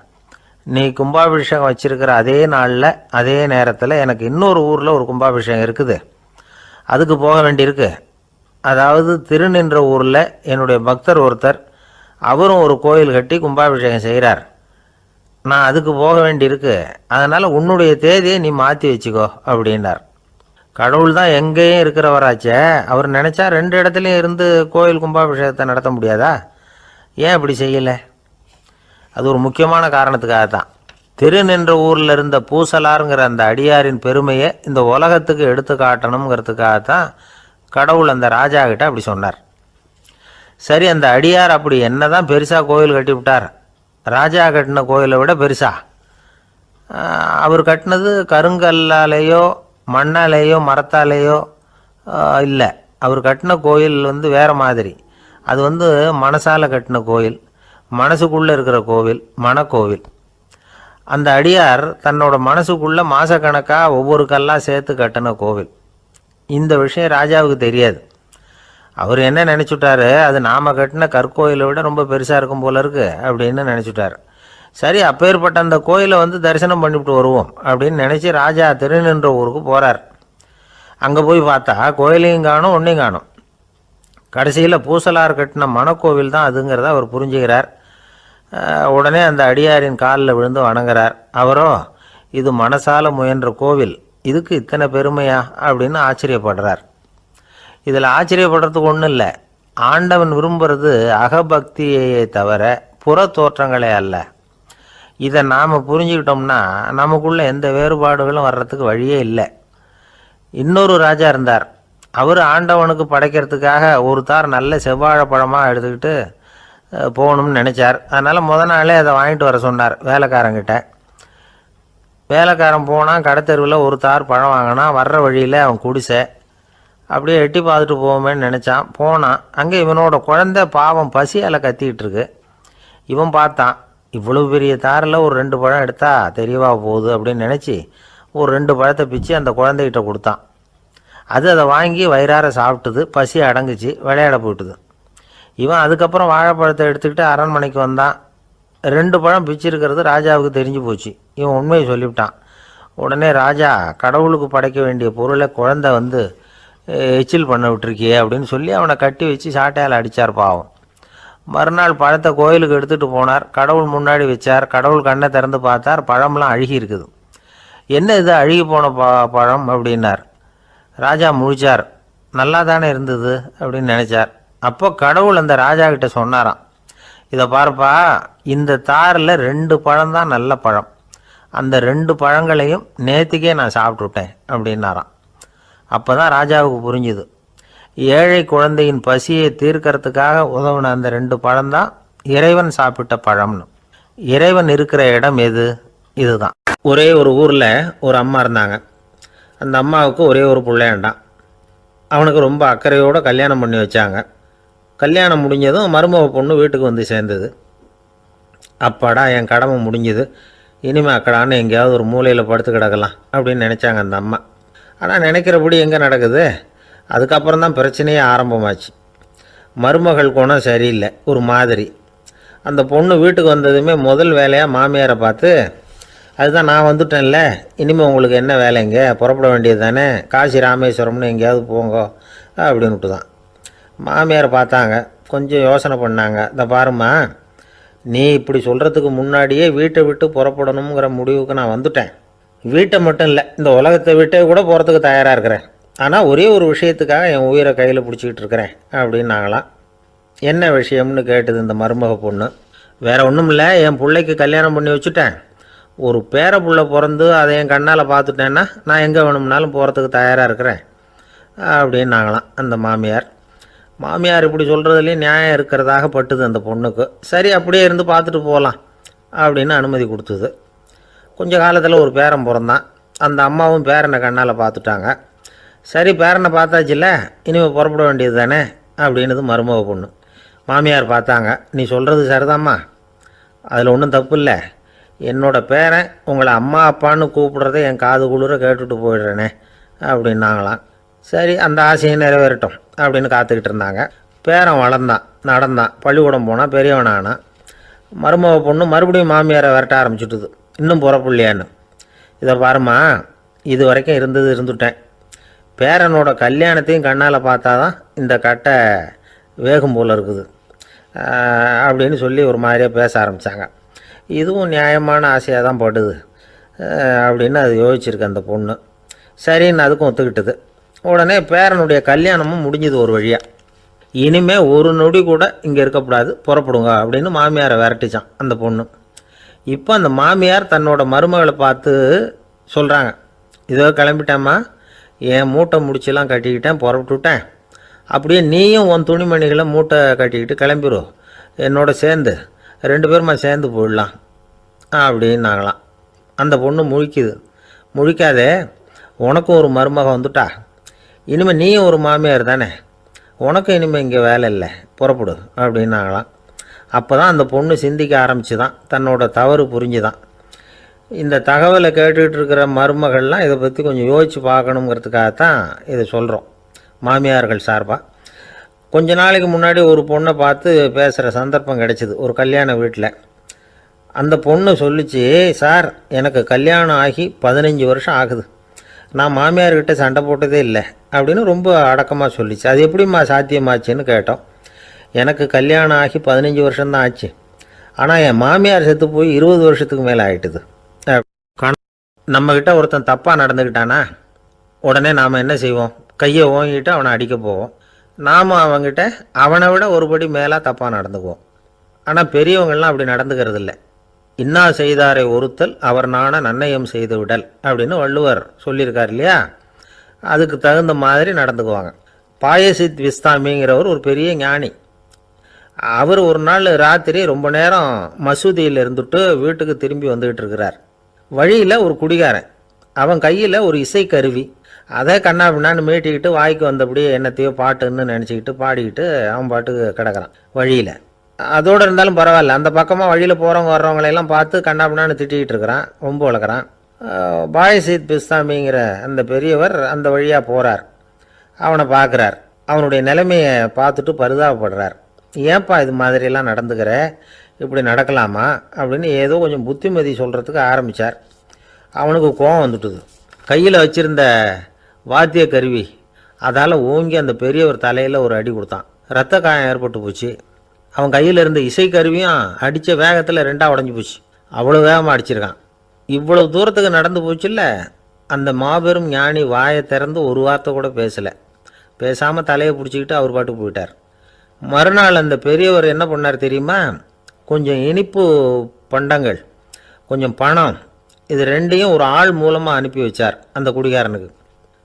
நீ கும்பாபிஷேகம் வச்சிருக்கிற அதே நாளில் அதே நேரத்தில் எனக்கு இன்னொரு ஊரில் ஒரு கும்பாபிஷேகம் இருக்குது, அதுக்கு போக வேண்டியிருக்கு. அதாவது திருநின்ற ஊரில் என்னுடைய பக்தர் ஒருத்தர், அவரும் ஒரு கோயில் கட்டி கும்பாபிஷேகம் செய்கிறார். நான் அதுக்கு போக வேண்டியிருக்கு, அதனால் உன்னுடைய தேதியை நீ மாற்றி வச்சுக்கோ அப்படின்னார். கடவுள் தான் எங்கேயும் இருக்கிறவராச்சே, அவர் நினச்சா 2 இடத்துலையும் இருந்து கோயில் கும்பாபிஷேகத்தை நடத்த முடியாதா? ஏன் இப்படி செய்யலை? அது ஒரு முக்கியமான காரணத்துக்காகத்தான். திருநின்ற ஊரில் இருந்த பூசலாருங்கிற அந்த அடியாரின் பெருமையை இந்த உலகத்துக்கு எடுத்து காட்டணுங்கிறதுக்காகத்தான் கடவுள் அந்த ராஜா கிட்ட அப்படி சொன்னார். சரி, அந்த அடியார் அப்படி என்ன தான் பெருசாக கோயில் கட்டி விட்டார்? ராஜா கட்டின கோயிலை விட பெருசா? அவர் கட்டினது கருங்கல்லாலேயோ மண்ணாலேயோ மரத்தாலேயோ இல்லை. அவர் கட்டின கோயில் வேறு மாதிரி. அது மனசால் கட்டின கோயில், மனசுக்குள்ளே இருக்கிற கோவில், மனக்கோவில். அந்த அடியார் தன்னோட மனசுக்குள்ளே மாதக்கணக்காக ஒவ்வொரு கல்லாக சேர்த்து கட்டின கோவில். இந்த விஷயம் ராஜாவுக்கு தெரியாது. அவர் என்ன நினச்சிட்டாரு, அது நாம் கட்டின கற்கோயிலை விட ரொம்ப பெருசாக இருக்கும் போல இருக்கு அப்படின்னு நினச்சிட்டார். சரி, அப்பேற்பட்ட அந்த கோயிலை தரிசனம் பண்ணிவிட்டு வருவோம் அப்படின்னு நினச்சி ராஜா திருநின்ற ஊருக்கு போகிறார். அங்கே போய் பார்த்தா கோயிலையும் காணும், ஒன்றையும் காணும். கடைசியில் பூசலார் கட்டின மனக்கோவில் தான் அதுங்கிறத அவர் புரிஞ்சுக்கிறார். உடனே அந்த அடியாரின் காலில் விழுந்து வணங்குறார். அவரோ, இது மனசால முயன்ற கோவில், இதுக்கு இத்தனை பெருமையா அப்படின்னு ஆச்சரியப்படுறார். இதில் ஆச்சரியப்படுறதுக்கு ஒன்றும் இல்லை. ஆண்டவன் விரும்புகிறது அகபக்தியையே தவிர புற தோற்றங்களே அல்ல. இதை நாம் புரிஞ்சுக்கிட்டோம்னா நமக்குள்ள எந்த வேறுபாடுகளும் வர்றதுக்கு வழியே இல்லை. இன்னொரு ராஜா இருந்தார். அவர் ஆண்டவனுக்கு படைக்கிறதுக்காக ஒரு தார் நல்ல செவ்வாழை பழமாக எடுத்துக்கிட்டு போகணும்னு நினச்சார். அதனால் நாளே அதை வாங்கிட்டு வர சொன்னார் வேலைக்காரங்கிட்ட. வேலைக்காரன் போனால் கடைத்தெருவில் ஒரு தார் பழம் வாங்கினா, வர்ற வழியில் அவன் குடிசை. அப்படியே எட்டி பார்த்துட்டு போவோமேன்னு நினச்சான். போனான். அங்கே இவனோட குழந்தை பாவம் பசியால் கத்திக்கிட்டு இருக்கு. இவன் பார்த்தான், இவ்வளவு பெரிய தாரில் ஒரு 2 பழம் எடுத்தா தெரியவா போகுது அப்படின்னு நினச்சி ஒரு 2 பழத்தை பிச்சு அந்த குழந்தைகிட்ட கொடுத்தான். அதை வாங்கி வயிறார சாப்பிட்டுது, பசி அடங்குச்சு, விளையாட போயிட்டுது. இவன் அதுக்கப்புறம் வாழைப்பழத்தை எடுத்துக்கிட்டு அரண்மனைக்கு வந்தான். 2 பழம் பிச்சிருக்கிறது ராஜாவுக்கு தெரிஞ்சு போச்சு. இவன் உண்மையை சொல்லிவிட்டான். உடனே ராஜா, கடவுளுக்கு படைக்க வேண்டிய பொருளை குழந்தை எச்சில் பண்ண விட்டுருக்கியே அப்படின்னு சொல்லி அவனை கட்டி வச்சு சாட்டையால் அடித்தார். பாவம். மறுநாள் பழத்தை கோயிலுக்கு எடுத்துகிட்டு போனார். கடவுள் முன்னாடி வச்சார். கடவுள் கண்ணை திறந்து பார்த்தார், பழம்லாம் அழுகி இருக்குது. என்ன இது அழுகி போன பழம் அப்படின்னார். ராஜா முழிச்சார். நல்லா தானே இருந்தது அப்படின்னு நினச்சார். அப்போ கடவுள் அந்த ராஜா கிட்ட சொன்னாராம், இதை பார்ப்பா, இந்த தாரில் 2 பழம் தான் நல்ல பழம், அந்த 2 பழங்களையும் நேற்றுக்கே நான் சாப்பிட்டுட்டேன் அப்படின்னாராம். அப்போ தான் ராஜாவுக்கு புரிஞ்சுது, ஏழை குழந்தையின் பசியை தீர்க்கறதுக்காக உதவுன அந்த 2 பழம்தான் இறைவன் சாப்பிட்ட பழம்னு. இறைவன் இருக்கிற இடம் எது? இதுதான். ஒரே ஒரு ஊரில் ஒரு அம்மா இருந்தாங்க. அந்த அம்மாவுக்கு ஒரே ஒரு பிள்ளையாண்டான். அவனுக்கு ரொம்ப அக்கறையோடு கல்யாணம் பண்ணி வச்சாங்க. கல்யாணம் முடிஞ்சதும் மருமக பொண்ணு வீட்டுக்கு சேர்ந்தது. அப்பாடா, என் கடமை முடிஞ்சுது, இனிமே அக்கடான்னு எங்கேயாவது ஒரு மூலையில் படுத்து கிடக்கலாம் அப்படின்னு நினச்சாங்க அந்த அம்மா. ஆனால் நினைக்கிறபடி எங்கே நடக்குது? அதுக்கப்புறம் தான் பிரச்சனையே ஆரம்பமாச்சு. மருமகள் குணம் சரியில்லை, ஒரு மாதிரி. அந்த பொண்ணு வீட்டுக்கு வந்ததுமே முதல் வேலையாக மாமியாரை பார்த்து, அதுதான் நான் வந்துட்டேன்ல, இனிமேல் உங்களுக்கு என்ன வேலைங்க, புறப்பட வேண்டியது தானே, காசி ராமேஸ்வரம்னு எங்கேயாவது போங்க அப்படின்ட்டு தான். மாமியாரை பார்த்தாங்க, கொஞ்சம் யோசனை பண்ணாங்க. இந்த பாருமா, நீ இப்படி சொல்கிறதுக்கு முன்னாடியே வீட்டை விட்டு புறப்படணுங்கிற முடிவுக்கு நான் வந்துட்டேன். வீட்டை மட்டும் இல்லை, இந்த உலகத்தை விட்டே கூட போகிறதுக்கு தயாராக இருக்கிறேன். ஆனால் ஒரே ஒரு விஷயத்துக்காக என் உயிரை கையில் பிடிச்சிக்கிட்டு இருக்கிறேன் அப்படின்னாங்களாம். என்ன விஷயம்னு கேட்டது இந்த மருமக பொண்ணு. வேறு ஒன்றும் இல்லை, என் பிள்ளைக்கு கல்யாணம் பண்ணி வச்சுட்டேன். ஒரு பேர புள்ள பிறந்து அதை என் கண்ணால் பார்த்துட்டேன்னா நான் எங்கே வேணும்னாலும் போகிறதுக்கு தயாராக இருக்கிறேன். அப்படின்னாங்களாம் அந்த மாமியார். மாமியார் இப்படி சொல்கிறதுலேயும் நியாயம் இருக்கிறதாக பட்டுது அந்த பொண்ணுக்கு. சரி அப்படியே இருந்து பார்த்துட்டு போகலாம் அப்படின்னு அனுமதி கொடுத்தது. கொஞ்ச காலத்தில் ஒரு பேரன் பிறந்தான். அந்த அம்மாவும் பேரனை கண்ணால் பார்த்துட்டாங்க. சரி பேரனை பார்த்தாச்சுல்ல, இனிமேல் புறப்பட வேண்டியது தானே அப்படின்னது மருமக பொண்ணு. மாமியார் பார்த்தாங்க. நீ சொல்கிறது சரிதாம்மா, அதில் ஒன்றும் தப்பு இல்லை. என்னோடய பேரன் உங்களை அம்மா அப்பான்னு கூப்பிடுறதை என் காது குளிர கேட்டுட்டு போயிடுறேனே அப்படின்னாங்களாம். சரி அந்த ஆசையை நிறைவேறட்டும் அப்படின்னு காத்துக்கிட்டு இருந்தாங்க. பேரன் வளர்ந்தான், நடந்தான், பள்ளிக்கூடம் போனால், பெரியவனானான். மருமக பொண்ணு மறுபடியும் மாமியாரை விரட்ட ஆரம்பிச்சுட்டுது, இன்னும் புறப்பில்லையான்னு. இதை பாருமா, இது வரைக்கும் இருந்துட்டேன். பேரனோட கல்யாணத்தையும் கண்ணால் பார்த்தா தான் இந்த கட்டை வேகும் போல் இருக்குது அப்படின்னு சொல்லி ஒரு மாதிரியாக பேச ஆரம்பித்தாங்க. இதுவும் நியாயமான ஆசையாக தான் படுது அப்படின்னு அது யோசிச்சிருக்கு அந்த பொண்ணு. சரின்னு அதுக்கும் ஒத்துக்கிட்டது. உடனே பேரனுடைய கல்யாணமும் முடிஞ்சது ஒரு வழியாக. இனிமேல் ஒரு நொடி கூட இங்கே இருக்கக்கூடாது, புறப்படுங்க அப்படின்னு மாமியாரை விரட்டிச்சான் அந்த பொண்ணு. இப்போ அந்த மாமியார் தன்னோட மருமகளை பார்த்து சொல்கிறாங்க, இதோ கிளம்பிட்டேம்மா, என் மூட்டை முடிச்செல்லாம் கட்டிக்கிட்டேன், புறப்பட்டுவிட்டேன். அப்படியே நீயும் உன் துணிமணிகளை மூட்டை கட்டிக்கிட்டு கிளம்பிடும், என்னோட சேர்ந்து 2 பேருமா சேர்ந்து போயிடலாம் அப்படின்னாங்களாம். அந்த பொண்ணு முழிக்குது. முழிக்காதே, உனக்கும் ஒரு மருமக வந்துட்டா, இனிமேல் நீயும் ஒரு மாமியார் தானே, உனக்கும் இனிமேல் இங்கே வேலை இல்லை, புறப்படு அப்படின்னாங்களாம். அப்போ தான் அந்த பொண்ணு சிந்திக்க ஆரம்பிச்சுதான், தன்னோட தவறு புரிஞ்சுதான். இந்த தகவலை கேட்டுக்கிட்டு இருக்கிற மருமகள்லாம் இதை பற்றி கொஞ்சம் யோசித்து பார்க்கணுங்கிறதுக்காகத்தான் இதை சொல்கிறோம் மாமியார்கள் சார்பாக. கொஞ்ச நாளைக்கு முன்னாடி ஒரு பொண்ணை பார்த்து பேசுகிற சந்தர்ப்பம் கிடைச்சிது ஒரு கல்யாண வீட்டில். அந்த பொண்ணு சொல்லிச்சு, சார் எனக்கு கல்யாணம் ஆகி 15 வருஷம் ஆகுது, நான் மாமியார்கிட்ட சண்டை போட்டதே இல்லை அப்படின்னு ரொம்ப அடக்கமாக சொல்லிச்சு. அது எப்படிம்மா சாத்தியமாச்சுன்னு கேட்டோம். எனக்கு கல்யாணம் ஆகி 15 வருஷம்தான் ஆச்சு, ஆனால் என் மாமியார் செத்து போய் 20 வருஷத்துக்கு மேலே ஆகிட்டுது. நம்மக்கிட்ட ஒருத்தன் தப்பாக நடந்துக்கிட்டானா உடனே நாம் என்ன செய்வோம், கையை ஓங்கிட்டு அவனை அடிக்க போவோம். நாம் அவங்ககிட்ட அவனை விட ஒருபடி மேலே தப்பாக நடந்துக்குவோம். ஆனால் பெரியவங்கள்லாம் அப்படி நடந்துக்கிறது இல்லை. இன்னா செய்தாரை ஒருத்தல் அவர் நாண நன்னயம் செய்து விடல் அப்படின்னு வள்ளுவர் சொல்லியிருக்கார் இல்லையா, அதுக்கு தகுந்த மாதிரி நடந்துக்குவாங்க. பாயசித் விஸ்தாமிங்கிறவர் ஒரு பெரிய ஞானி. அவர் ஒரு நாள் ராத்திரி ரொம்ப நேரம் மசூதியில் இருந்துட்டு வீட்டுக்கு திரும்பி வந்துக்கிட்டு இருக்கிறார். வழியில் ஒரு குடிகாரன், அவன் கையில் ஒரு இசைக்கருவி, அதை கண்ணா பின்னான்னு மீட்டிக்கிட்டு வாய்க்கு வந்தபடியே என்னத்தையோ பாட்டுன்னு நினச்சிக்கிட்டு பாடிக்கிட்டு அவன் பாட்டுக்கு கிடக்கிறான் வழியில். அதோடு இருந்தாலும் பரவாயில்ல, அந்த பக்கமாக வழியில் போகிறவங்க வர்றவங்களையெல்லாம் பார்த்து கண்ணா பின்னான்னு திட்டிக்கிட்டு இருக்கிறான், ரொம்ப வளர்க்குறான். பாயசீத் பிஸ்தாமிங்கிற அந்த பெரியவர் அந்த வழியாக போகிறார். அவனை பார்க்குறார். அவனுடைய நிலைமையை பார்த்துட்டு பரிதாபப்படுறார். ஏன்பா இது மாதிரியெல்லாம் நடந்துக்கிற, இப்படி நடக்கலாமா அப்படின்னு ஏதோ கொஞ்சம் புத்திமதி சொல்கிறதுக்கு ஆரம்பித்தார். அவனுக்கு கோபம் வந்துட்டுது. கையில் வச்சுருந்த வாத்திய கருவி அதால் ஓங்கி அந்த பெரியவர் தலையில் ஒரு அடி கொடுத்தான். இரத்த காயம் ஏற்பட்டு போச்சு. அவன் கையில் இருந்த இசைக்கருவியும் அடித்த வேகத்தில் 2ஆக உடஞ்சி போச்சு. அவ்வளோ வேகமாக அடிச்சிருக்கான். இவ்வளவு தூரத்துக்கு நடந்து போச்சுல்ல, அந்த மாபெரும் ஞானி வாயை திறந்து ஒரு வார்த்தை கூட பேசலை. பேசாமல் தலையை பிடிச்சிக்கிட்டு அவர் பாட்டுக்கு போயிட்டார். மறுநாள் அந்த பெரியவர் என்ன பண்ணார் தெரியுமா, கொஞ்சம் இனிப்பு பண்டங்கள், கொஞ்சம் பணம், இது 2ஐயும் ஒரு ஆள் மூலமாக அனுப்பி வச்சார் அந்த குடிகாரனுக்கு.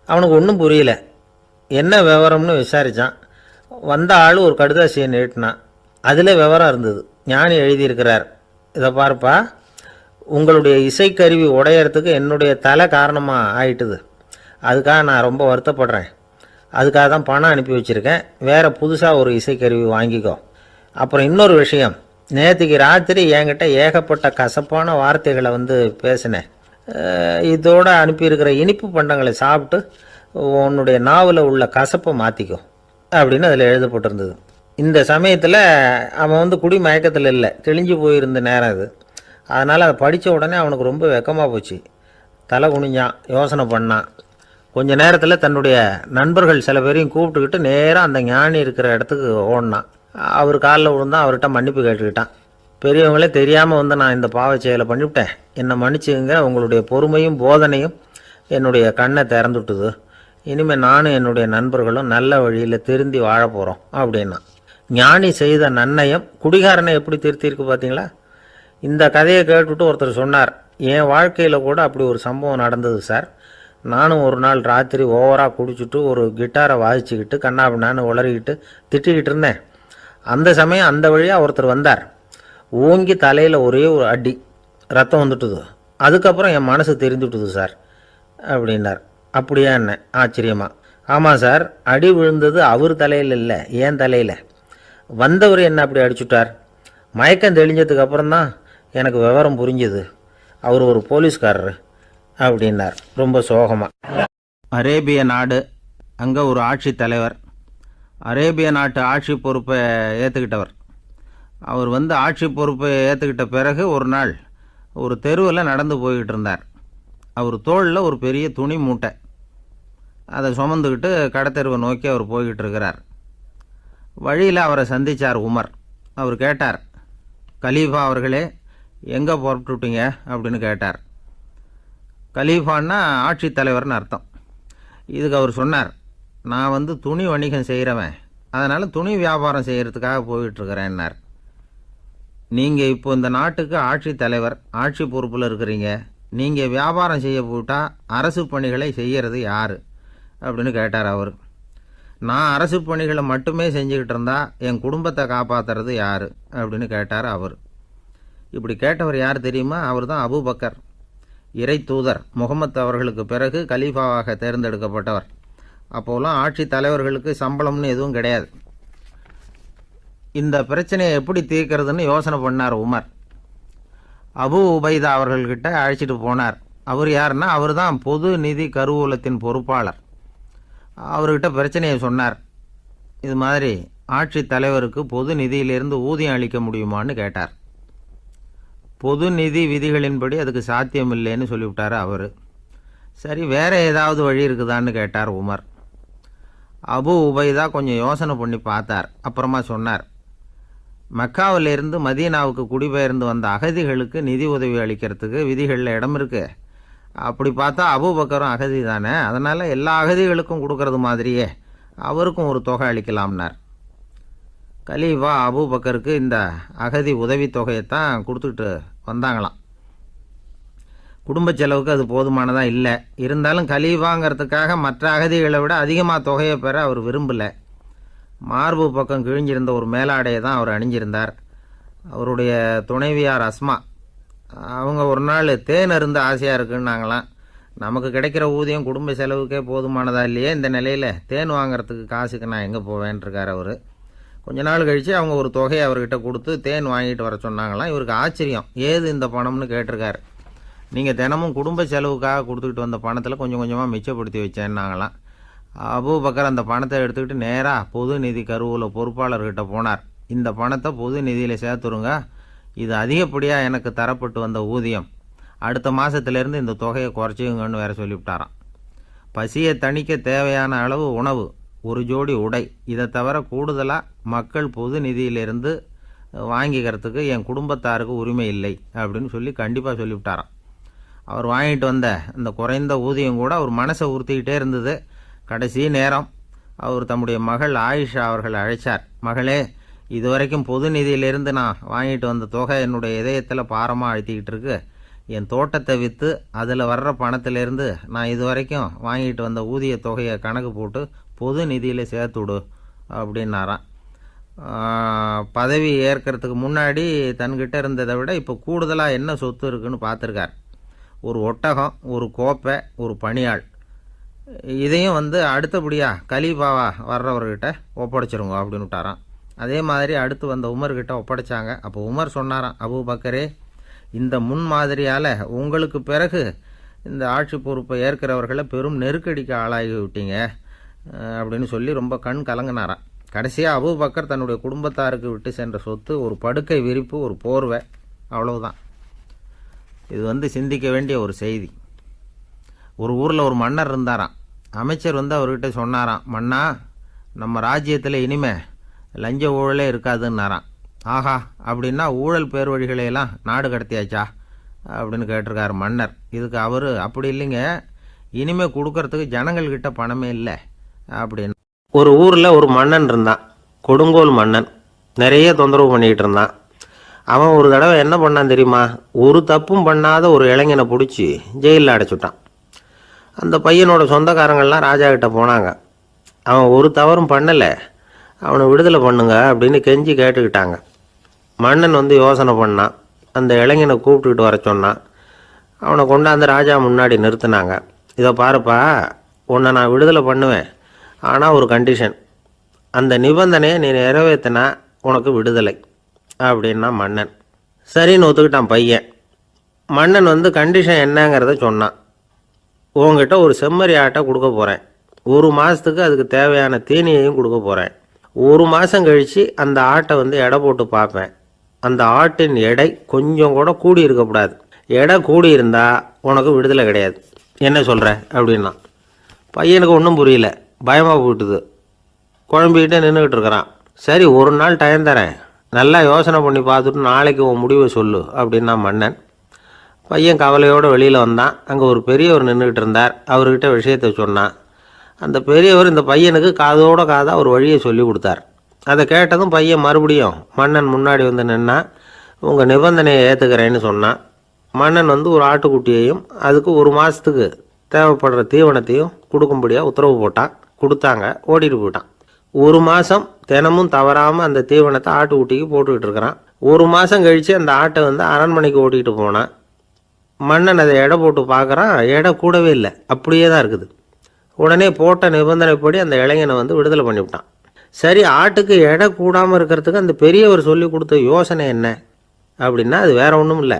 அவனுக்கு ஒன்றும் புரியல. என்ன விவரம்னு விசாரித்தான். வந்த ஆள் ஒரு கடுதாசியை நீட்டினான். அதில் விவரம் இருந்தது. ஞானி எழுதியிருக்கிறார், இதை பார்ப்பா, உங்களுடைய இசைக்கருவி உடையறதுக்கு என்னுடைய தலை காரணமாக ஆயிட்டுது, அதுக்காக நான் ரொம்ப வருத்தப்படுறேன், அதுக்காக தான் பணம் அனுப்பி வச்சுருக்கேன், வேறு புதுசாக ஒரு இசைக்கருவி வாங்கிக்கோ. அப்புறம் இன்னொரு விஷயம், நேற்றுக்கு ராத்திரி என்கிட்ட ஏகப்பட்ட கசப்பான வார்த்தைகளை பேசினேன், இதோடு அனுப்பியிருக்கிற இனிப்பு பண்டங்களை சாப்பிட்டு உன்னுடைய நாவில் உள்ள கசப்பை மாற்றிக்கோ அப்படின்னு அதில் எழுதப்பட்டிருந்தது. இந்த சமயத்தில் அவன் குடி மயக்கத்தில் இல்லை, தெளிஞ்சு போயிருந்த நேரம் அது. அதனால் அதை படித்த உடனே அவனுக்கு ரொம்ப வெக்கமாக போச்சு. தலை குனிஞ்சான், யோசனை பண்ணான். கொஞ்ச நேரத்தில் தன்னுடைய நண்பர்கள் சில பேரையும் கூப்பிட்டுக்கிட்டு நேராக அந்த ஞானி இருக்கிற இடத்துக்கு ஓடினான். அவர் காலில் விழுந்தான், அவர்கிட்ட மன்னிப்பு கேட்டுக்கிட்டான். பெரியவங்களே தெரியாமல் நான் இந்த பாவ செயலை பண்ணிவிட்டேன், என்னை மன்னிச்சுங்க, உங்களுடைய பொறுமையும் போதனையும் என்னுடைய கண்ணை திறந்துட்டுது, இனிமேல் நானும் என்னுடைய நண்பர்களும் நல்ல வழியில் திருந்தி வாழ போகிறோம் அப்படின்னா. ஞானி செய்த நன்னயம் குடிகாரனை எப்படி திருத்தியிருக்கு பார்த்தீங்களா. இந்த கதையை கேட்டுவிட்டு ஒருத்தர் சொன்னார், என் வாழ்க்கையில் கூட அப்படி ஒரு சம்பவம் நடந்தது சார். நானும் ஒரு நாள் ராத்திரி ஓவராக குடிச்சிட்டு ஒரு கிட்டாரை வாசிச்சுக்கிட்டு கண்ணாபின்னான்னு உளறிக்கிட்டு திட்டிக்கிட்டு இருந்தேன். அந்த சமயம் அந்த வழியாக ஒருத்தர் வந்தார். ஓங்கி தலையில் ஒரே ஒரு அடி, ரத்தம் வந்துட்டுது. அதுக்கப்புறம் என் மனசு தெரிஞ்சுட்டுது சார் அப்படின்னார். அப்படியா என்ன ஆச்சரியமா? ஆமாம் சார், அடி விழுந்தது அவர் தலையில் இல்லை, என் தலையில். வந்தவர் என்ன அப்படி அடிச்சுட்டார். மயக்கம் தெளிஞ்சதுக்கு அப்புறம்தான் எனக்கு விவரம் புரிஞ்சுது. அவர் ஒரு போலீஸ்காரர் அப்படின்னார் ரொம்ப சோகமாக. அரேபிய நாடு, அங்கே ஒரு ஆட்சி தலைவர். அரேபிய நாட்டு ஆட்சி பொறுப்பை ஏற்றுக்கிட்டவர். அவர் ஆட்சி பொறுப்பை ஏற்றுக்கிட்ட பிறகு ஒரு நாள் ஒரு தெருவில் நடந்து போய்கிட்டு இருந்தார். அவர் தோளில் ஒரு பெரிய துணி மூட்டை, அதை சுமந்துக்கிட்டு கடத்தெருவை நோக்கி அவர் போய்கிட்டு இருக்கிறார். வழியில் அவரை சந்தித்தார் உமர். அவர் கேட்டார், கலீஃபா அவர்களே, எங்கே புறப்பட்டுட்டீங்க அப்படின்னு கேட்டார். கலீஃபான்னா ஆட்சி தலைவர்னு அர்த்தம். இதுக்கு அவர் சொன்னார், நான் துணி வணிகம் செய்கிறவன், அதனால் துணி வியாபாரம் செய்கிறதுக்காக போயிட்டுருக்கிறேன்னார். நீங்கள் இப்போ இந்த நாட்டுக்கு ஆட்சி தலைவர், ஆட்சி பொறுப்பில் இருக்கிறீங்க. நீங்கள் வியாபாரம் செய்ய போட்டால் அரசு பணிகளை செய்கிறது யார் அப்படின்னு கேட்டார் அவர். நான் அரசு பணிகளை மட்டுமே செஞ்சுக்கிட்டு இருந்தால் என் குடும்பத்தை காப்பாற்றுறது யார் அப்படின்னு கேட்டார் அவர். இப்படி கேட்டவர் யார் தெரியுமா? அவர் தான் அபூபக்கர், இறை தூதர் முகமது அவர்களுக்கு பிறகு கலீஃபாவாக தேர்ந்தெடுக்கப்பட்டவர். அப்போலாம் ஆட்சி தலைவர்களுக்கு சம்பளம்னு எதுவும் கிடையாது. இந்த பிரச்சனையை எப்படி தீர்க்கிறதுன்னு யோசனை பண்ணார் உமர். அபு உபைதா அவர்கள்கிட்ட அழைச்சிட்டு போனார். அவர் யாருன்னா, அவர் தான் பொது நிதி கருவூலத்தின் பொறுப்பாளர். அவர்கிட்ட பிரச்சனையை சொன்னார். இது மாதிரி ஆட்சி தலைவருக்கு பொது நிதியிலிருந்து ஊதியம் அளிக்க முடியுமான்னு கேட்டார். பொது நிதி விதிகளின்படி அதுக்கு சாத்தியம் இல்லைன்னு சொல்லிவிட்டார் அவர். சரி, வேற ஏதாவது வழி இருக்குதான்னு கேட்டார் உமர். அபு உபைதா கொஞ்சம் யோசனை பண்ணி பார்த்தார். அப்புறமா சொன்னார், மக்காவிலிருந்து மதீனாவுக்கு குடிபெயர்ந்து வந்த அகதிகளுக்கு நிதி உதவி அளிக்கிறதுக்கு விதிகளில் இடம் இருக்கு. அப்படி பார்த்தா அபூபக்கரும் அகதி தானே, அதனால் எல்லா அகதிகளுக்கும் கொடுக்கறது மாதிரியே அவருக்கும் ஒரு தொகை அளிக்கலாம்னார். கலீஃபா அபூபக்கருக்கு இந்த அகதி உதவித்தொகையைத்தான் கொடுத்துட்டு வந்தாங்களாம். குடும்ப செலவுக்கு அது போதுமானதாக இல்லை. இருந்தாலும் கலீஃபாங்கிறதுக்காக மற்ற அகதிகளை விட அதிகமாக தொகையை பெற அவர் விரும்பலை. மார்பு பக்கம் கிழிஞ்சிருந்த ஒரு மேலாடையை தான் அவர் அணிஞ்சிருந்தார். அவருடைய துணைவியார் அஸ்மா, அவங்க ஒரு நாள் தேன் அருந்த ஆசையாக இருக்குன்னாங்களாம். நமக்கு கிடைக்கிற ஊதியம் குடும்ப செலவுக்கே போதுமானதா இல்லையே, இந்த நிலையில் தேன் வாங்கிறதுக்கு காசுக்கு நான் எங்கே போவேன்ருக்கார் அவர். கொஞ்ச நாள் கழித்து அவங்க ஒரு தொகையை அவர்கிட்ட கொடுத்து தேன் வாங்கிட்டு வர சொன்னாங்களாம். இவருக்கு ஆச்சரியம், ஏது இந்த பணம்னு கேட்டிருக்காரு. நீங்கள் தினமும் குடும்ப செலவுக்காக கொடுத்துக்கிட்டு வந்த பணத்தில் கொஞ்சம் கொஞ்சமாக மிச்சப்படுத்தி வச்சேன்னாங்களாம். அபூபக்கர் அந்த பணத்தை எடுத்துக்கிட்டு நேராக பொது நிதி கருவூல பொறுப்பாளர்கிட்ட போனார். இந்த பணத்தை பொது நிதியில் சேர்த்துருங்க, இது அதிகப்படியாக எனக்கு தரப்பட்டு வந்த ஊதியம், அடுத்த மாதத்துலேருந்து இந்த தொகையை குறைச்சிங்கன்னு வேற சொல்லிவிட்டாராம். பசியை தணிக்க தேவையான அளவு உணவு, ஒரு ஜோடி உடை, இதை தவிர கூடுதலாக மக்கள் பொது நிதியிலிருந்து வாங்கிக்கிறதுக்கு என் குடும்பத்தாருக்கு உரிமை இல்லை அப்படின்னு சொல்லி கண்டிப்பாக சொல்லிவிட்டாராம். அவர் வாங்கிட்டு வந்த இந்த குறைந்த ஊதியம் கூட அவர் மனசை உறுத்திக்கிட்டே இருந்தது. கடைசி நேரம் அவர் தம்முடைய மகள் ஆயிஷா அவர்களை அழைச்சார். மகளே, இதுவரைக்கும் பொது நிதியிலிருந்து நான் வாங்கிட்டு வந்த தொகை என்னுடைய இதயத்தில் பாரமாக அழுத்திக்கிட்டு இருக்கு. என் தோட்டத்தை விற்று அதில் வர்ற பணத்திலேருந்து நான் இதுவரைக்கும் வாங்கிட்டு வந்த ஊதிய தொகையை கணக்கு போட்டு பொது நிதியில் சேர்த்துடு அப்படின்னாராம். பதவி ஏற்கிறதுக்கு முன்னாடி தன்கிட்ட இருந்ததை விட இப்போ கூடுதலாக என்ன சொத்து இருக்குன்னு பார்த்துருக்கார். ஒரு ஒட்டகம், ஒரு கோப்பை, ஒரு பணியாள். இதையும் அடுத்தபடியாக கலீஃபாவா வர்றவர்கிட்ட ஒப்படைச்சிருங்க அப்படின்னு விட்டாராம். அதே மாதிரி அடுத்து வந்த உமர்கிட்ட ஒப்படைச்சாங்க. அப்போ உமர் சொன்னாராம், அபூபக்கரே, இந்த முன்மாதிரியால் உங்களுக்கு பிறகு இந்த ஆட்சி பொறுப்பை ஏற்கிறவர்களை பெரும் நெருக்கடிக்கு ஆளாகி விட்டீங்க அப்படின்னு சொல்லி ரொம்ப கண் கலங்கினாராம். கடைசியாக அபூபக்கர் தன்னுடைய குடும்பத்தாருக்கு விட்டு சென்ற சொத்து ஒரு படுக்கை விரிப்பு, ஒரு போர்வை, அவ்வளவுதான். இது சிந்திக்க வேண்டிய ஒரு செய்தி. ஒரு ஊரில் ஒரு மன்னர் இருந்தாராம். அமைச்சர் அவர்கிட்ட சொன்னாராம், மன்னா, நம்ம ராஜ்யத்தில் இனிமே லஞ்ச ஊழலே இருக்காதுன்னாராம். ஆஹா, அப்படின்னா ஊழல் பேர் வழிகளையெல்லாம் நாடு கடத்தியாச்சா அப்படின்னு கேட்டிருக்காரு மன்னர். இதுக்கு அவர், அப்படி இல்லைங்க, இனிமே கொடுக்கறதுக்கு ஜனங்கள்கிட்ட பணமே இல்லை அப்படின்னு. ஒரு ஊரில் ஒரு மன்னன் இருந்தான், கொடுங்கோல் மன்னன். நிறைய தொந்தரவு பண்ணிக்கிட்டு இருந்தான். அவன் ஒரு தடவை என்ன பண்ணான் தெரியுமா? ஒரு தப்பும் பண்ணாத ஒரு இளைஞனை பிடிச்சி ஜெயிலில் அடைச்சுட்டான். அந்த பையனோட சொந்தக்காரங்கள்லாம் ராஜா கிட்ட போனாங்க. அவன் ஒரு தவறும் பண்ணலை, அவனை விடுதலை பண்ணுங்க அப்படின்னு கெஞ்சி கேட்டுக்கிட்டாங்க. மன்னன் வந்து யோசனை பண்ணான். அந்த இளைஞனை கூப்பிட்டுக்கிட்டு வர சொன்னான். அவனை கொண்டாந்து ராஜா முன்னாடி நிறுத்தினாங்க. இதை பாருப்பா, உன்னை நான் விடுதலை பண்ணுவேன், ஆனால் ஒரு கண்டிஷன். அந்த நிபந்தனையை நீ நிறைவேற்றினா உனக்கு விடுதலை அப்படின்னா மன்னன். சரின்னு ஒத்துக்கிட்டான் பையன். மன்னன் வந்து கண்டிஷன் என்னங்கிறத சொன்னான். உங்ககிட்ட ஒரு செம்மறி ஆட்டை கொடுக்க போகிறேன், 1 மாதத்துக்கு அதுக்கு தேவையான தீனியையும் கொடுக்க போகிறேன். 1 மாதம் கழித்து அந்த ஆட்டை வந்து எடை போட்டு பார்ப்பேன். அந்த ஆட்டின் எடை கொஞ்சம் கூட கூடி இருக்கக்கூடாது. எடை கூடி இருந்தால் உனக்கு விடுதலை கிடையாது. என்ன சொல்கிற அப்படின்னா. பையனுக்கு ஒன்றும் புரியல, பயமாக போயிட்டுது. குழம்பிக்கிட்டே நின்றுக்கிட்டு இருக்கிறான். சரி, ஒரு நாள் டைம் தரேன், நல்லா யோசனை பண்ணி பார்த்துட்டு நாளைக்கு உன் முடிவை சொல்லு அப்படின்னா மன்னன். பையன் கவலையோடு வெளியில் வந்தான். அங்கே ஒரு பெரியவர் நின்றுக்கிட்டு இருந்தார். அவர்கிட்ட விஷயத்தை சொன்னான். அந்த பெரியவர் இந்த பையனுக்கு காதோட காதாக ஒரு வழியை சொல்லி கொடுத்தார். அதை கேட்டதும் பையன் மறுபடியும் மன்னன் முன்னாடி வந்து நின்னா, உங்கள் நிபந்தனையை ஏற்றுக்கிறேன்னு சொன்னான். மன்னன் வந்து ஒரு ஆட்டுக்குட்டியையும் அதுக்கு 1 மாதத்துக்கு தேவைப்படுற தீவனத்தையும் கொடுக்கும்படியாக உத்தரவு போட்டான். கொடுத்தாங்க, ஓடிட்டு போயிட்டான். 1 மாதம் தினமும் தவறாமல் அந்த தீவனத்தை ஆட்டுக்குட்டிக்கு போட்டுக்கிட்டு இருக்கிறான். 1 மாதம் கழித்து அந்த ஆட்டை வந்து அரண்மனைக்கு ஓட்டிகிட்டு போனான். மன்னன் அதை எடை போட்டு பார்க்குறான், எடை கூடவே இல்லை, அப்படியே தான் இருக்குது. உடனே போட்ட நிபந்தனைப்படி அந்த இளைஞனை வந்து விடுதலை பண்ணிவிட்டான். சரி, ஆட்டுக்கு எடை கூடாமல் இருக்கிறதுக்கு அந்த பெரியவர் சொல்லி கொடுத்த யோசனை என்ன அப்படின்னா, அது வேற ஒன்றும் இல்லை.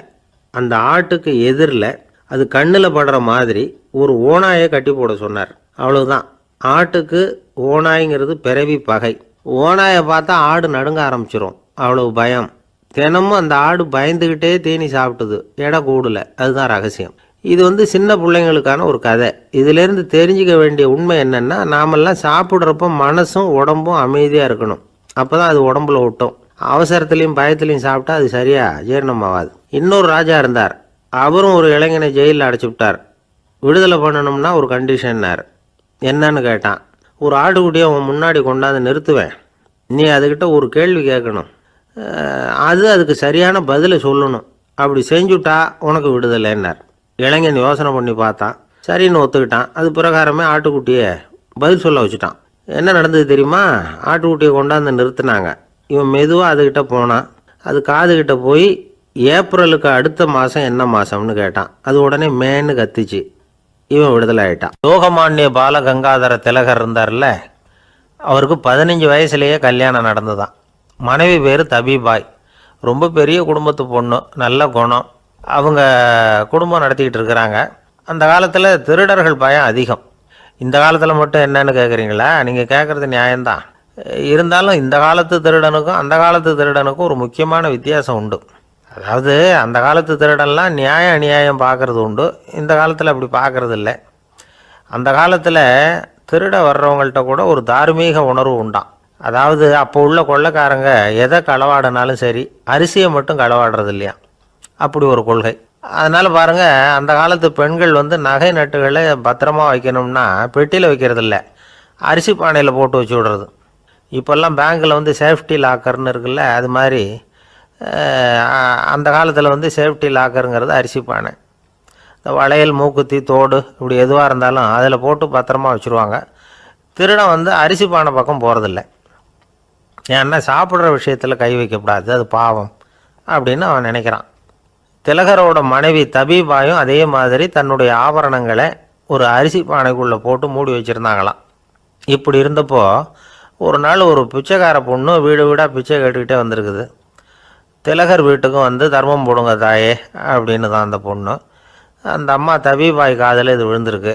அந்த ஆட்டுக்கு எதிரில் அது கண்ணில் படுற மாதிரி ஒரு ஓநாயை கட்டி போட சொன்னார். அவ்வளவுதான். ஆட்டுக்கு ஓநாய்ங்கிறது பிறவி பகை. ஓநாயை பார்த்தா ஆடு நடுங்க ஆரம்பிச்சிரும், அவ்வளவு பயம். தினமும் அந்த ஆடு பயந்துக்கிட்டே தீனி சாப்பிட்டுது, எடை கூடல. அதுதான் ரகசியம். இது வந்து சின்ன பிள்ளைங்களுக்கான ஒரு கதை. இதிலேருந்து தெரிஞ்சிக்க வேண்டிய உண்மை என்னென்னா, நாமெல்லாம் சாப்பிட்றப்ப மனசும் உடம்பும் அமைதியாக இருக்கணும். அப்போ தான் அது உடம்புல ஒட்டும். அவசரத்துலேயும் பயத்துலையும் சாப்பிட்டா அது சரியாக ஜீரணமாகாது. இன்னொரு ராஜா இருந்தார். அவரும் ஒரு இளைஞனை ஜெயிலில் அடைச்சி விட்டார். விடுதலை பண்ணணும்னா ஒரு கண்டிஷன்னார். என்னன்னு கேட்டான். ஒரு ஆட்டுக்குட்டியை அவன் முன்னாடி கொண்டாந்து நிறுத்துவேன், நீ அதுக்கிட்ட ஒரு கேள்வி கேட்கணும், அதுக்கு சரியான பதிலை சொல்லணும். அப்படி செஞ்சுட்டா உனக்கு விடுதலைன்னார். இளைஞன் யோசனை பண்ணி பார்த்தான். சரின்னு ஒத்துக்கிட்டான். அது பிரகாரமே ஆட்டுக்குட்டியை பதில் சொல்ல வச்சுட்டான். என்ன நடந்தது தெரியுமா? ஆட்டுக்குட்டியை கொண்டாந்து நிறுத்தினாங்க. இவன் மெதுவாக அதுக்கிட்ட போனான். அது காதுகிட்ட போய் ஏப்ரலுக்கு அடுத்த மாதம் என்ன மாதம்னு கேட்டான். அது உடனே மேன்னு கத்திச்சு. இவன் விடுதலை ஆகிட்டான். லோகமானிய பால கங்காதர திலகர் இருந்தார்ல, அவருக்கு 15 வயசுலேயே கல்யாணம் நடந்துதான். மனைவி பேர் தபிபாய். ரொம்ப பெரிய குடும்பத்து பொண்ணு, நல்ல குணம். அவங்க குடும்பம் நடத்திக்கிட்டு இருக்கிறாங்க. அந்த காலத்தில் திருடர்கள் பயம் அதிகம். இந்த காலத்தில் மட்டும் என்னன்னு கேட்குறீங்களா? நீங்கள் கேட்குறது நியாயம்தான். இருந்தாலும் இந்த காலத்து திருடனுக்கும் அந்த காலத்து திருடனுக்கும் ஒரு முக்கியமான வித்தியாசம் உண்டு. அதாவது அந்த காலத்து திருடன்லாம் நியாயம் அநியாயம் பார்க்குறது உண்டு, இந்த காலத்தில் அப்படி பார்க்குறது இல்லை. அந்த காலத்தில் திருட வர்றவங்கள்ட்ட கூட ஒரு தார்மீக உணர்வு உண்டாம். அதாவது அப்போ உள்ள கொள்ளைக்காரங்க எதை களவாடினாலும் சரி, அரிசியை மட்டும் களவாடுறது இல்லையா, அப்படி ஒரு கொள்கை. அதனால் பாருங்கள், அந்த காலத்து பெண்கள் வந்து நகை நட்டுகளை பத்திரமா வைக்கணும்னா பெட்டியில் வைக்கிறதில்ல, அரிசி பானையில் போட்டு வச்சு விடுறது. இப்போல்லாம் பேங்க்கில் வந்து சேஃப்டி லாக்கர்னு இருக்குல்ல, அது மாதிரி அந்த காலத்தில் வந்து சேஃப்டி லாக்கருங்கிறது அரிசி பானை. இந்த வளையல், மூக்குத்தி, தோடு இப்படி எதுவாக இருந்தாலும் அதில் போட்டு பத்திரமா வச்சுருவாங்க. திருடன் வந்து அரிசி பானை பக்கம் போகிறதில்ல. ஏன்னா சாப்பிட்ற விஷயத்தில் கை வைக்கக்கூடாது, அது பாவம் அப்படின்னு அவன் நினைக்கிறான். திலகரோட மனைவி தபீபாயும் அதே மாதிரி தன்னுடைய ஆபரணங்களை ஒரு அரிசி பானைக்குள்ளே போட்டு மூடி வச்சுருந்தாங்களாம். இப்படி இருந்தப்போ ஒரு நாள் ஒரு பிச்சைக்கார பொண்ணு வீடு வீடாக பிச்சை கேட்டுக்கிட்டே வந்திருக்குது. திலகர் வீட்டுக்கும் வந்து தர்மம் போடுங்க தாயே அப்படின்னு தான் அந்த பொண்ணு. அந்த அம்மா தபீபாய் காதில் இது விழுந்திருக்கு.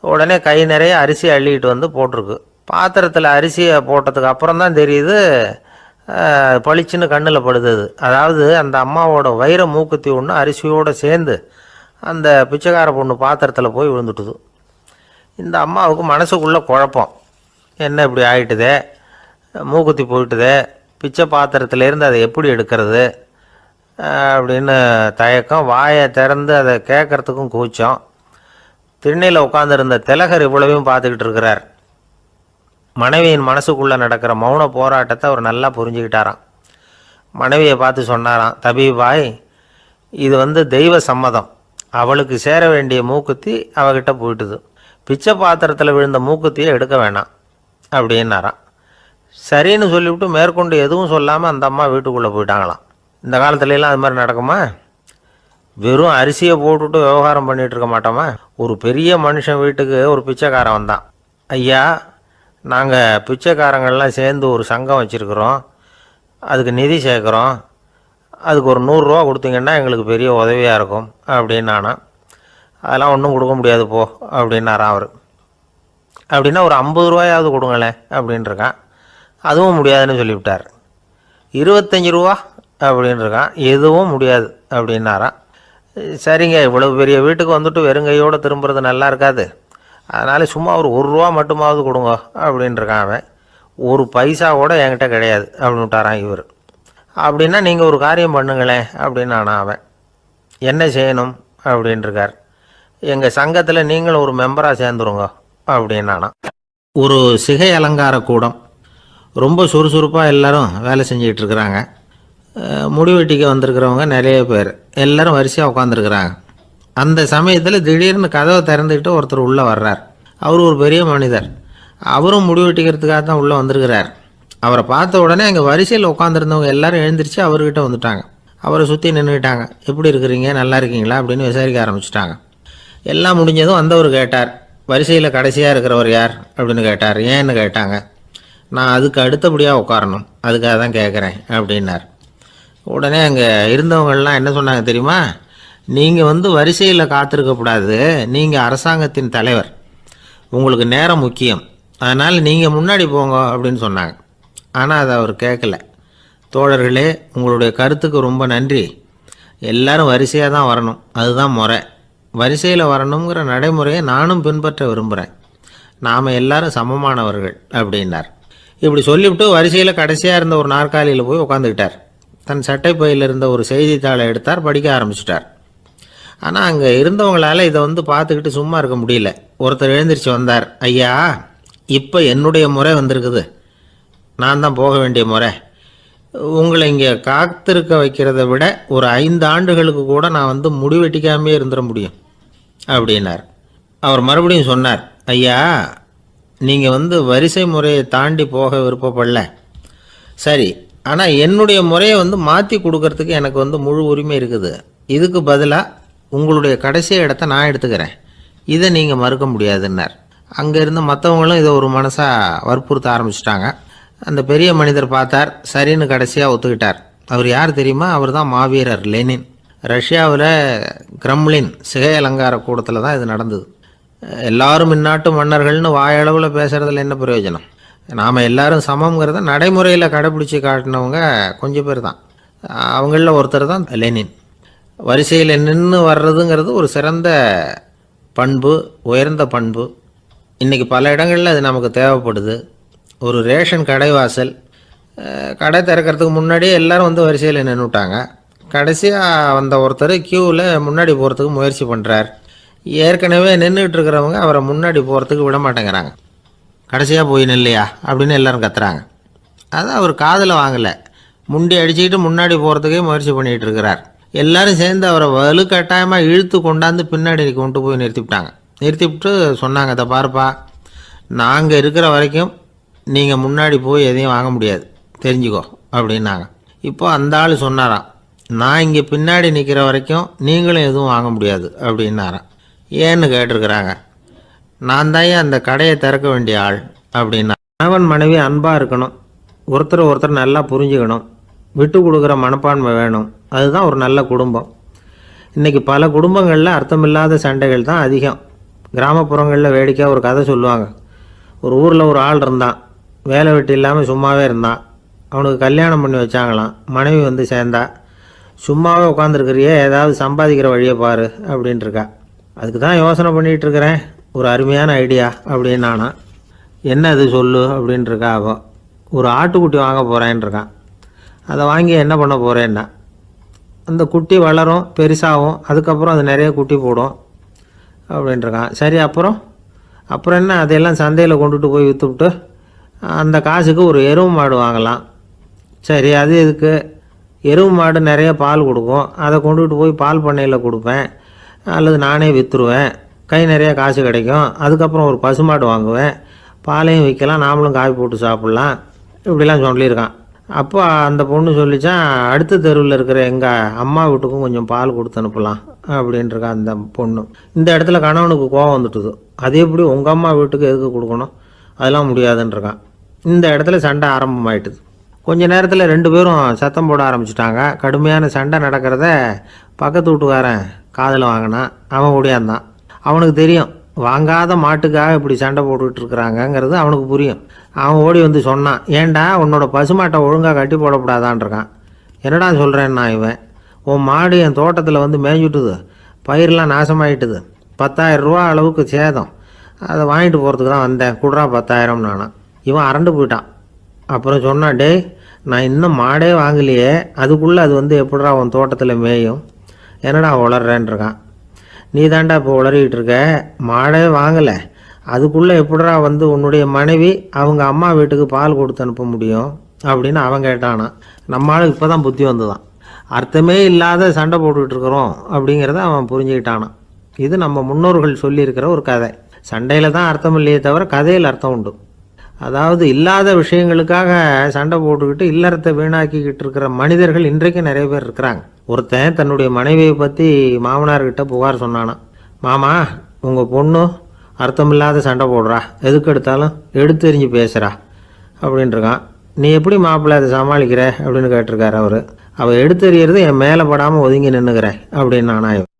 உடனே கை நிறைய அரிசி அள்ளிக்கிட்டு வந்து போட்டிருக்கு. பாத்திரத்தில் அரிசியை போட்டதுக்கு அப்புறம் தான் தெரியுது, பளிச்சுன்னு கண்ணில் படுது. அதாவது அந்த அம்மாவோட வைர மூக்குத்தி ஒன்று அரிசியோடு சேர்ந்து அந்த பிச்சைக்கார பொண்ணு பாத்திரத்தில் போய் விழுந்துட்டுது. இந்த அம்மாவுக்கு மனசுக்குள்ளே குழப்பம், என்ன இப்படி ஆகிட்டுதே, மூக்குத்தி போயிட்டுதே, பிச்சை பாத்திரத்துலேருந்து அதை எப்படி எடுக்கிறது அப்படின்னு தயக்கம். வாயை திறந்து அதை கேட்குறதுக்கும் கூச்சம். திண்ணையில் உட்காந்துருந்த திலகர் இவ்வளவையும் பார்த்துக்கிட்டு இருக்கிறார். மனைவியின் மனசுக்குள்ளே நடக்கிற மௌன போராட்டத்தை அவர் நல்லா புரிஞ்சுக்கிட்டாராம். மனைவியை பார்த்து சொன்னாராம், தபீபாய், இது வந்து தெய்வ சம்மதம், அவளுக்கு சேர வேண்டிய மூக்குத்தி அவகிட்ட போயிட்டுது. பிச்சை பாத்திரத்தில் விழுந்த மூக்குத்தியை எடுக்க வேணாம் அப்படின்னாராம். சரின்னு சொல்லிவிட்டு மேற்கொண்டு எதுவும் சொல்லாமல் அந்த அம்மா வீட்டுக்குள்ளே போயிட்டாங்களாம். இந்த காலத்துலலாம் அது மாதிரி நடக்குமா? வெறும் அரிசியை போட்டுவிட்டு விவகாரம் பண்ணிகிட்டு இருக்க மாட்டோமா? ஒரு பெரிய மனுஷன் வீட்டுக்கு ஒரு பிச்சைக்காரன் வந்தான். ஐயா, நாங்கள் பிச்சைக்காரங்கள்லாம் சேர்ந்து ஒரு சங்கம் வச்சுருக்குறோம், அதுக்கு நிதி சேர்க்குறோம், அதுக்கு ஒரு 100 ரூபா கொடுத்தீங்கன்னா எங்களுக்கு பெரிய உதவியாக இருக்கும் அப்படின்னானா. அதெல்லாம் ஒன்றும் கொடுக்க முடியாது போ அப்படின்னாரான் அவர். அப்படின்னா ஒரு 50 ரூபாயாவது கொடுங்களேன் அப்படின்ட்டுருக்கான். அதுவும் முடியாதுன்னு சொல்லிவிட்டார். 25 ரூபா அப்படின்ட்டுருக்கான். எதுவும் முடியாது அப்படின்னாரான். சரிங்க, இவ்வளோ பெரிய வீட்டுக்கு வந்துட்டு வெறுங்கையோடு திரும்புறது நல்லா இருக்காது, அதனால் சும்மா ஒரு 1 ரூபா மட்டுமாவது கொடுங்க அப்படின்ட்டுருக்கான் அவன். ஒரு பைசா கூட என்கிட்ட கிடையாது அப்படின்னு விட்டாரான் இவர். அப்படின்னா நீங்கள் ஒரு காரியம் பண்ணுங்களேன் அப்படின்னானா அவன். என்ன செய்யணும் அப்படின்ட்டுருக்கார். எங்கள் சங்கத்தில் நீங்களும் ஒரு மெம்பராக சேர்ந்துருங்க அப்படின்னானா. ஒரு சிகை அலங்கார கூடம், ரொம்ப சுறுசுறுப்பாக எல்லோரும் வேலை செஞ்சுக்கிட்டு இருக்கிறாங்க. முடிவெட்டிக்கு வந்திருக்கிறவங்க நிறைய பேர், எல்லோரும் வரிசையாக உட்காந்துருக்குறாங்க. அந்த சமயத்தில் திடீர்னு கதவை திறந்துக்கிட்டு ஒருத்தர் உள்ளே வர்றார். அவர் ஒரு பெரிய மனிதர். அவரும் முடிவெட்டிக்கிறதுக்காக தான் உள்ளே வந்திருக்கிறார். அவரை பார்த்த உடனே அங்கே வரிசையில் உட்காந்துருந்தவங்க எல்லோரும் எழுந்திரிச்சு அவர்கிட்ட வந்துட்டாங்க. அவரை சுற்றி நின்றுக்கிட்டாங்க. எப்படி இருக்கிறீங்க, நல்லா இருக்கீங்களா அப்படின்னு விசாரிக்க ஆரம்பிச்சிட்டாங்க. எல்லாம் முடிஞ்சதும் வந்தவர் கேட்டார், வரிசையில் கடைசியாக இருக்கிறவர் யார் அப்படின்னு கேட்டார். ஏன்னு கேட்டாங்க. நான் அதுக்கு அடுத்தபடியாக உட்காரணும், அதுக்காக தான் கேட்குறேன் அப்படின்னார். உடனே அங்கே இருந்தவங்கள்லாம் என்ன சொன்னாங்க தெரியுமா? நீங்கள் வரிசையில் காத்திருக்கக்கூடாது, நீங்கள் அரசாங்கத்தின் தலைவர், உங்களுக்கு நேரம் முக்கியம், அதனால் நீங்கள் முன்னாடி போங்க அப்படின்னு சொன்னாங்க. ஆனால் அதை அவர் கேட்கல. தோழர்களே, உங்களுடைய கருத்துக்கு ரொம்ப நன்றி. எல்லாரும் வரிசையாக தான் வரணும், அதுதான் முறை. வரிசையில் வரணுங்கிற நடைமுறையை நானும் பின்பற்ற விரும்புகிறேன். நாம் எல்லாரும் சமமானவர்கள் அப்படின்னார். இப்படி சொல்லிவிட்டு வரிசையில் கடைசியாக இருந்த ஒரு நாற்காலியில் போய் உட்காந்துக்கிட்டார். தன் சட்டை பையில் இருந்த ஒரு செய்தித்தாளை எடுத்தார், படிக்க ஆரம்பிச்சிட்டார். ஆனால் அங்கே இருந்தவங்களால் இதை பார்த்துக்கிட்டு சும்மா இருக்க முடியல. ஒருத்தர் எழுந்திரிச்சு வந்தார். ஐயா, இப்போ என்னுடைய முறை வந்திருக்குது, நான் தான் போக வேண்டிய முறை. உங்களை இங்கே காத்திருக்க வைக்கிறத விட ஒரு 5 ஆண்டுகளுக்கு கூட நான் முடிவெட்டிக்காமே இருந்துட முடியும் அப்படின்னார். அவர் மறுபடியும் சொன்னார், ஐயா, நீங்கள் வரிசை முறையை தாண்டி போக விருப்பப்படல, சரி, ஆனால் என்னுடைய முறையை மாற்றி கொடுக்கறதுக்கு எனக்கு முழு உரிமை இருக்குது. இதுக்கு பதிலாக உங்களுடைய கடைசி இடத்த நான் எடுத்துக்கிறேன், இதை நீங்கள் மறுக்க முடியாதுன்னார். அங்கே இருந்த மற்றவங்களும் இதை ஒரு மனசாக வற்புறுத்த ஆரம்பிச்சிட்டாங்க. அந்த பெரிய மனிதர் பார்த்தார், சரின்னு கடைசியாக ஒத்துக்கிட்டார். அவர் யார் தெரியுமா? அவர் தான் மாவீரர் லெனின். ரஷ்யாவில் கிரெம்ளின் சிகை அலங்கார கூடத்தில் தான் இது நடந்தது. எல்லாரும் இந்நாட்டு மன்னர்கள்னு வாயளவில் பேசுகிறதுல என்ன பிரயோஜனம்? நாம் எல்லாரும் சமங்கிறத நடைமுறையில் கடைப்பிடிச்சி காட்டினவங்க கொஞ்சம் பேர் தான். அவங்களில் ஒருத்தர் தான் லெனின். வரிசையில் நின்று வர்றதுங்கிறது ஒரு சிறந்த பண்பு, உயர்ந்த பண்பு. இன்றைக்கி பல இடங்களில் அது நமக்கு தேவைப்படுது. ஒரு ரேஷன் கடைவாசல், கடை திறக்கிறதுக்கு முன்னாடியே எல்லோரும் வரிசையில் நின்றுட்டாங்க. கடைசியாக வந்த ஒருத்தர் க்யூவில் முன்னாடி போகிறதுக்கு முயற்சி பண்ணுறார். ஏற்கனவே நின்றுட்டு இருக்கிறவங்க அவரை முன்னாடி போகிறதுக்கு விட மாட்டேங்கிறாங்க. கடைசியாக போய் நில்லையா அப்படின்னு எல்லோரும் கத்துறாங்க. அதான் அவர் காதில் வாங்கலை, முண்டி அடிச்சுக்கிட்டு முன்னாடி போகிறதுக்கே முயற்சி பண்ணிகிட்டு இருக்கிறார். எல்லோரும் சேர்ந்து அவரை வலுக்கட்டாயமாக இழுத்து கொண்டாந்து பின்னாடி கொண்டு போய் நிறுத்திவிட்டாங்க. நிறுத்திவிட்டு சொன்னாங்க, அதை பாருப்பா, நாங்கள் இருக்கிற வரைக்கும் நீங்கள் முன்னாடி போய் எதையும் வாங்க முடியாது, தெரிஞ்சுக்கோ அப்படின்னாங்க. இப்போ அந்த ஆள் சொன்னாராம், நான் இங்கே பின்னாடி நிற்கிற வரைக்கும் நீங்களும் எதுவும் வாங்க முடியாது அப்படின்னாராம். ஏன்னு கேட்டிருக்கிறாங்க. நான் தான் அந்த கடையை திறக்க வேண்டிய ஆள் அப்படின்னா. கணவன் மனைவி அன்பாக இருக்கணும், ஒருத்தர் ஒருத்தர் நல்லா புரிஞ்சுக்கணும், விட்டு கொடுக்குற மனப்பான்மை வேணும், அதுதான் ஒரு நல்ல குடும்பம். இன்றைக்கி பல குடும்பங்களில் அர்த்தமில்லாத சண்டைகள் தான் அதிகம். கிராமப்புறங்களில் வேடிக்கையாக ஒரு கதை சொல்லுவாங்க. ஒரு ஊரில் ஒரு ஆள் இருந்தான், வேலை வெட்டி இல்லாமல் சும்மாவே இருந்தான். அவனுக்கு கல்யாணம் பண்ணி வச்சாங்களாம். மனைவி சேர்ந்தா. சும்மாவே உட்காந்துருக்கிறியே, ஏதாவது சம்பாதிக்கிற வழியை பாரு அப்படின்ட்டுருக்கா. அதுக்கு தான் யோசனை பண்ணிகிட்டு இருக்கிறேன், ஒரு அருமையான ஐடியா அப்படின்னு நானா. என்ன அது சொல்லு அப்படின்ட்டுருக்கா. அவன் ஒரு ஆட்டுக்குட்டி வாங்க போகிறேன்ருக்கான். அதை வாங்கி என்ன பண்ண போகிறேன்னா, அந்த குட்டி வளரும், பெருசாகும், அதுக்கப்புறம் அது நிறைய குட்டி போடும் அப்படின்ட்டுருக்கான். சரி, அப்புறம் என்ன, அதையெல்லாம் சந்தையில் கொண்டுட்டு போய் விற்றுவிட்டு அந்த காசுக்கு ஒரு எருவு மாடு வாங்கலாம். சரி, அது எதுக்கு? எருவு மாடு நிறைய பால் கொடுக்கும், அதை கொண்டுகிட்டு போய் பால் பண்ணையில் கொடுப்பேன், அல்லது நானே விற்றுருவேன். கை நிறைய காசு கிடைக்கும். அதுக்கப்புறம் ஒரு பசுமாடு வாங்குவேன், பாலையும் விற்கலாம், நாமளும் காய் போட்டு சாப்பிட்லாம், இப்படிலாம் சொல்லியிருக்கான். அப்போ அந்த பொண்ணு சொல்லிச்சான், அடுத்த தெருவில் இருக்கிற எங்கள் அம்மா வீட்டுக்கும் கொஞ்சம் பால் கொடுத்து அனுப்பலாம் அப்படின்ட்டுருக்கா அந்த பொண்ணு. இந்த இடத்துல கணவனுக்கு கோவம் வந்துட்டுது. அது எப்படி உங்கள் அம்மா வீட்டுக்கு எதுக்கு கொடுக்கணும், அதெல்லாம் முடியாதுன்றிருக்கான். இந்த இடத்துல சண்டை ஆரம்பமாயிட்டுது. கொஞ்ச நேரத்தில் 2 பேரும் சத்தம் போட ஆரம்பிச்சிட்டாங்க. கடுமையான சண்டை நடக்கிறத பக்கத்து வீட்டுக்காரன் காதில் வாங்கினான். அவன் ஓடியாந்தான். அவனுக்கு தெரியும் வாங்காத மாட்டுக்காக இப்படி சண்டை போட்டுக்கிட்டு இருக்கிறாங்கங்கிறது அவனுக்கு புரியும். அவன் ஓடி வந்து சொன்னான், ஏண்டா உன்னோட பசுமாட்டை ஒழுங்காக கட்டி போடக்கூடாதான்ருக்கான். என்னடா சொல்கிறேன்னா இவன், உன் மாடு என் தோட்டத்தில் வந்து மேய்ஞ்சுட்டுது, பயிரெலாம் நாசமாயிட்டுது, 10,000 ரூபா அளவுக்கு சேதம், அதை வாங்கிட்டு போகிறதுக்கு தான் வந்தேன், குடுறா 10,000 நானான். இவன் அரண்டு போயிட்டான். அப்புறம் சொன்னான், டே நான் இன்னும் மாடே வாங்கலையே, அதுக்குள்ளே அது வந்து எப்படிடா உன் தோட்டத்தில் மேயும், என்னடா உளறேன்ருக்கான். நீ தாண்டா இப்போ உளறிக்கிட்டு இருக்க, மாடே வாங்கலை, அதுக்குள்ளே எப்படிடா வந்து உன்னுடைய மனைவி அவங்க அம்மா வீட்டுக்கு பால் கொடுத்து அனுப்ப முடியும் அப்படின்னு அவன் கேட்டானா. நம்ம ஆளுக்கு இப்போ தான் புத்தி வந்துதான். அர்த்தமே இல்லாத சண்டை போட்டுக்கிட்டு இருக்கிறோம் அப்படிங்கிறத அவன் புரிஞ்சுக்கிட்டானான். இது நம்ம முன்னோர்கள் சொல்லியிருக்கிற ஒரு கதை. சண்டையில் தான் அர்த்தம் இல்லையே தவிர கதையில் அர்த்தம் உண்டு. அதாவது இல்லாத விஷயங்களுக்காக சண்டை போட்டுக்கிட்டு இல்லறத்தை வீணாக்கிக்கிட்டு இருக்கிற மனிதர்கள் இன்றைக்கு நிறைய பேர் இருக்கிறாங்க. ஒருத்தன் தன்னுடைய மனைவியை பற்றி மாமனார்கிட்ட புகார் சொன்னானா, மாமா உங்கள் பொண்ணு அர்த்தமில்லாத சண்டை போடுறா, எதுக்கு எடுத்தாலும் எடுத்தெறிஞ்சு பேசுகிறா அப்படின்ட்டுருக்கான். நீ எப்படி மாப்பிள்ளை அதை சமாளிக்கிற அப்படின்னு கேட்டிருக்காரு அவர். அவள் எடுத்தெறியறது என் மேலே படாமல் ஒதுங்கி நின்றுக்கிறேன் அப்படின்னு நானா.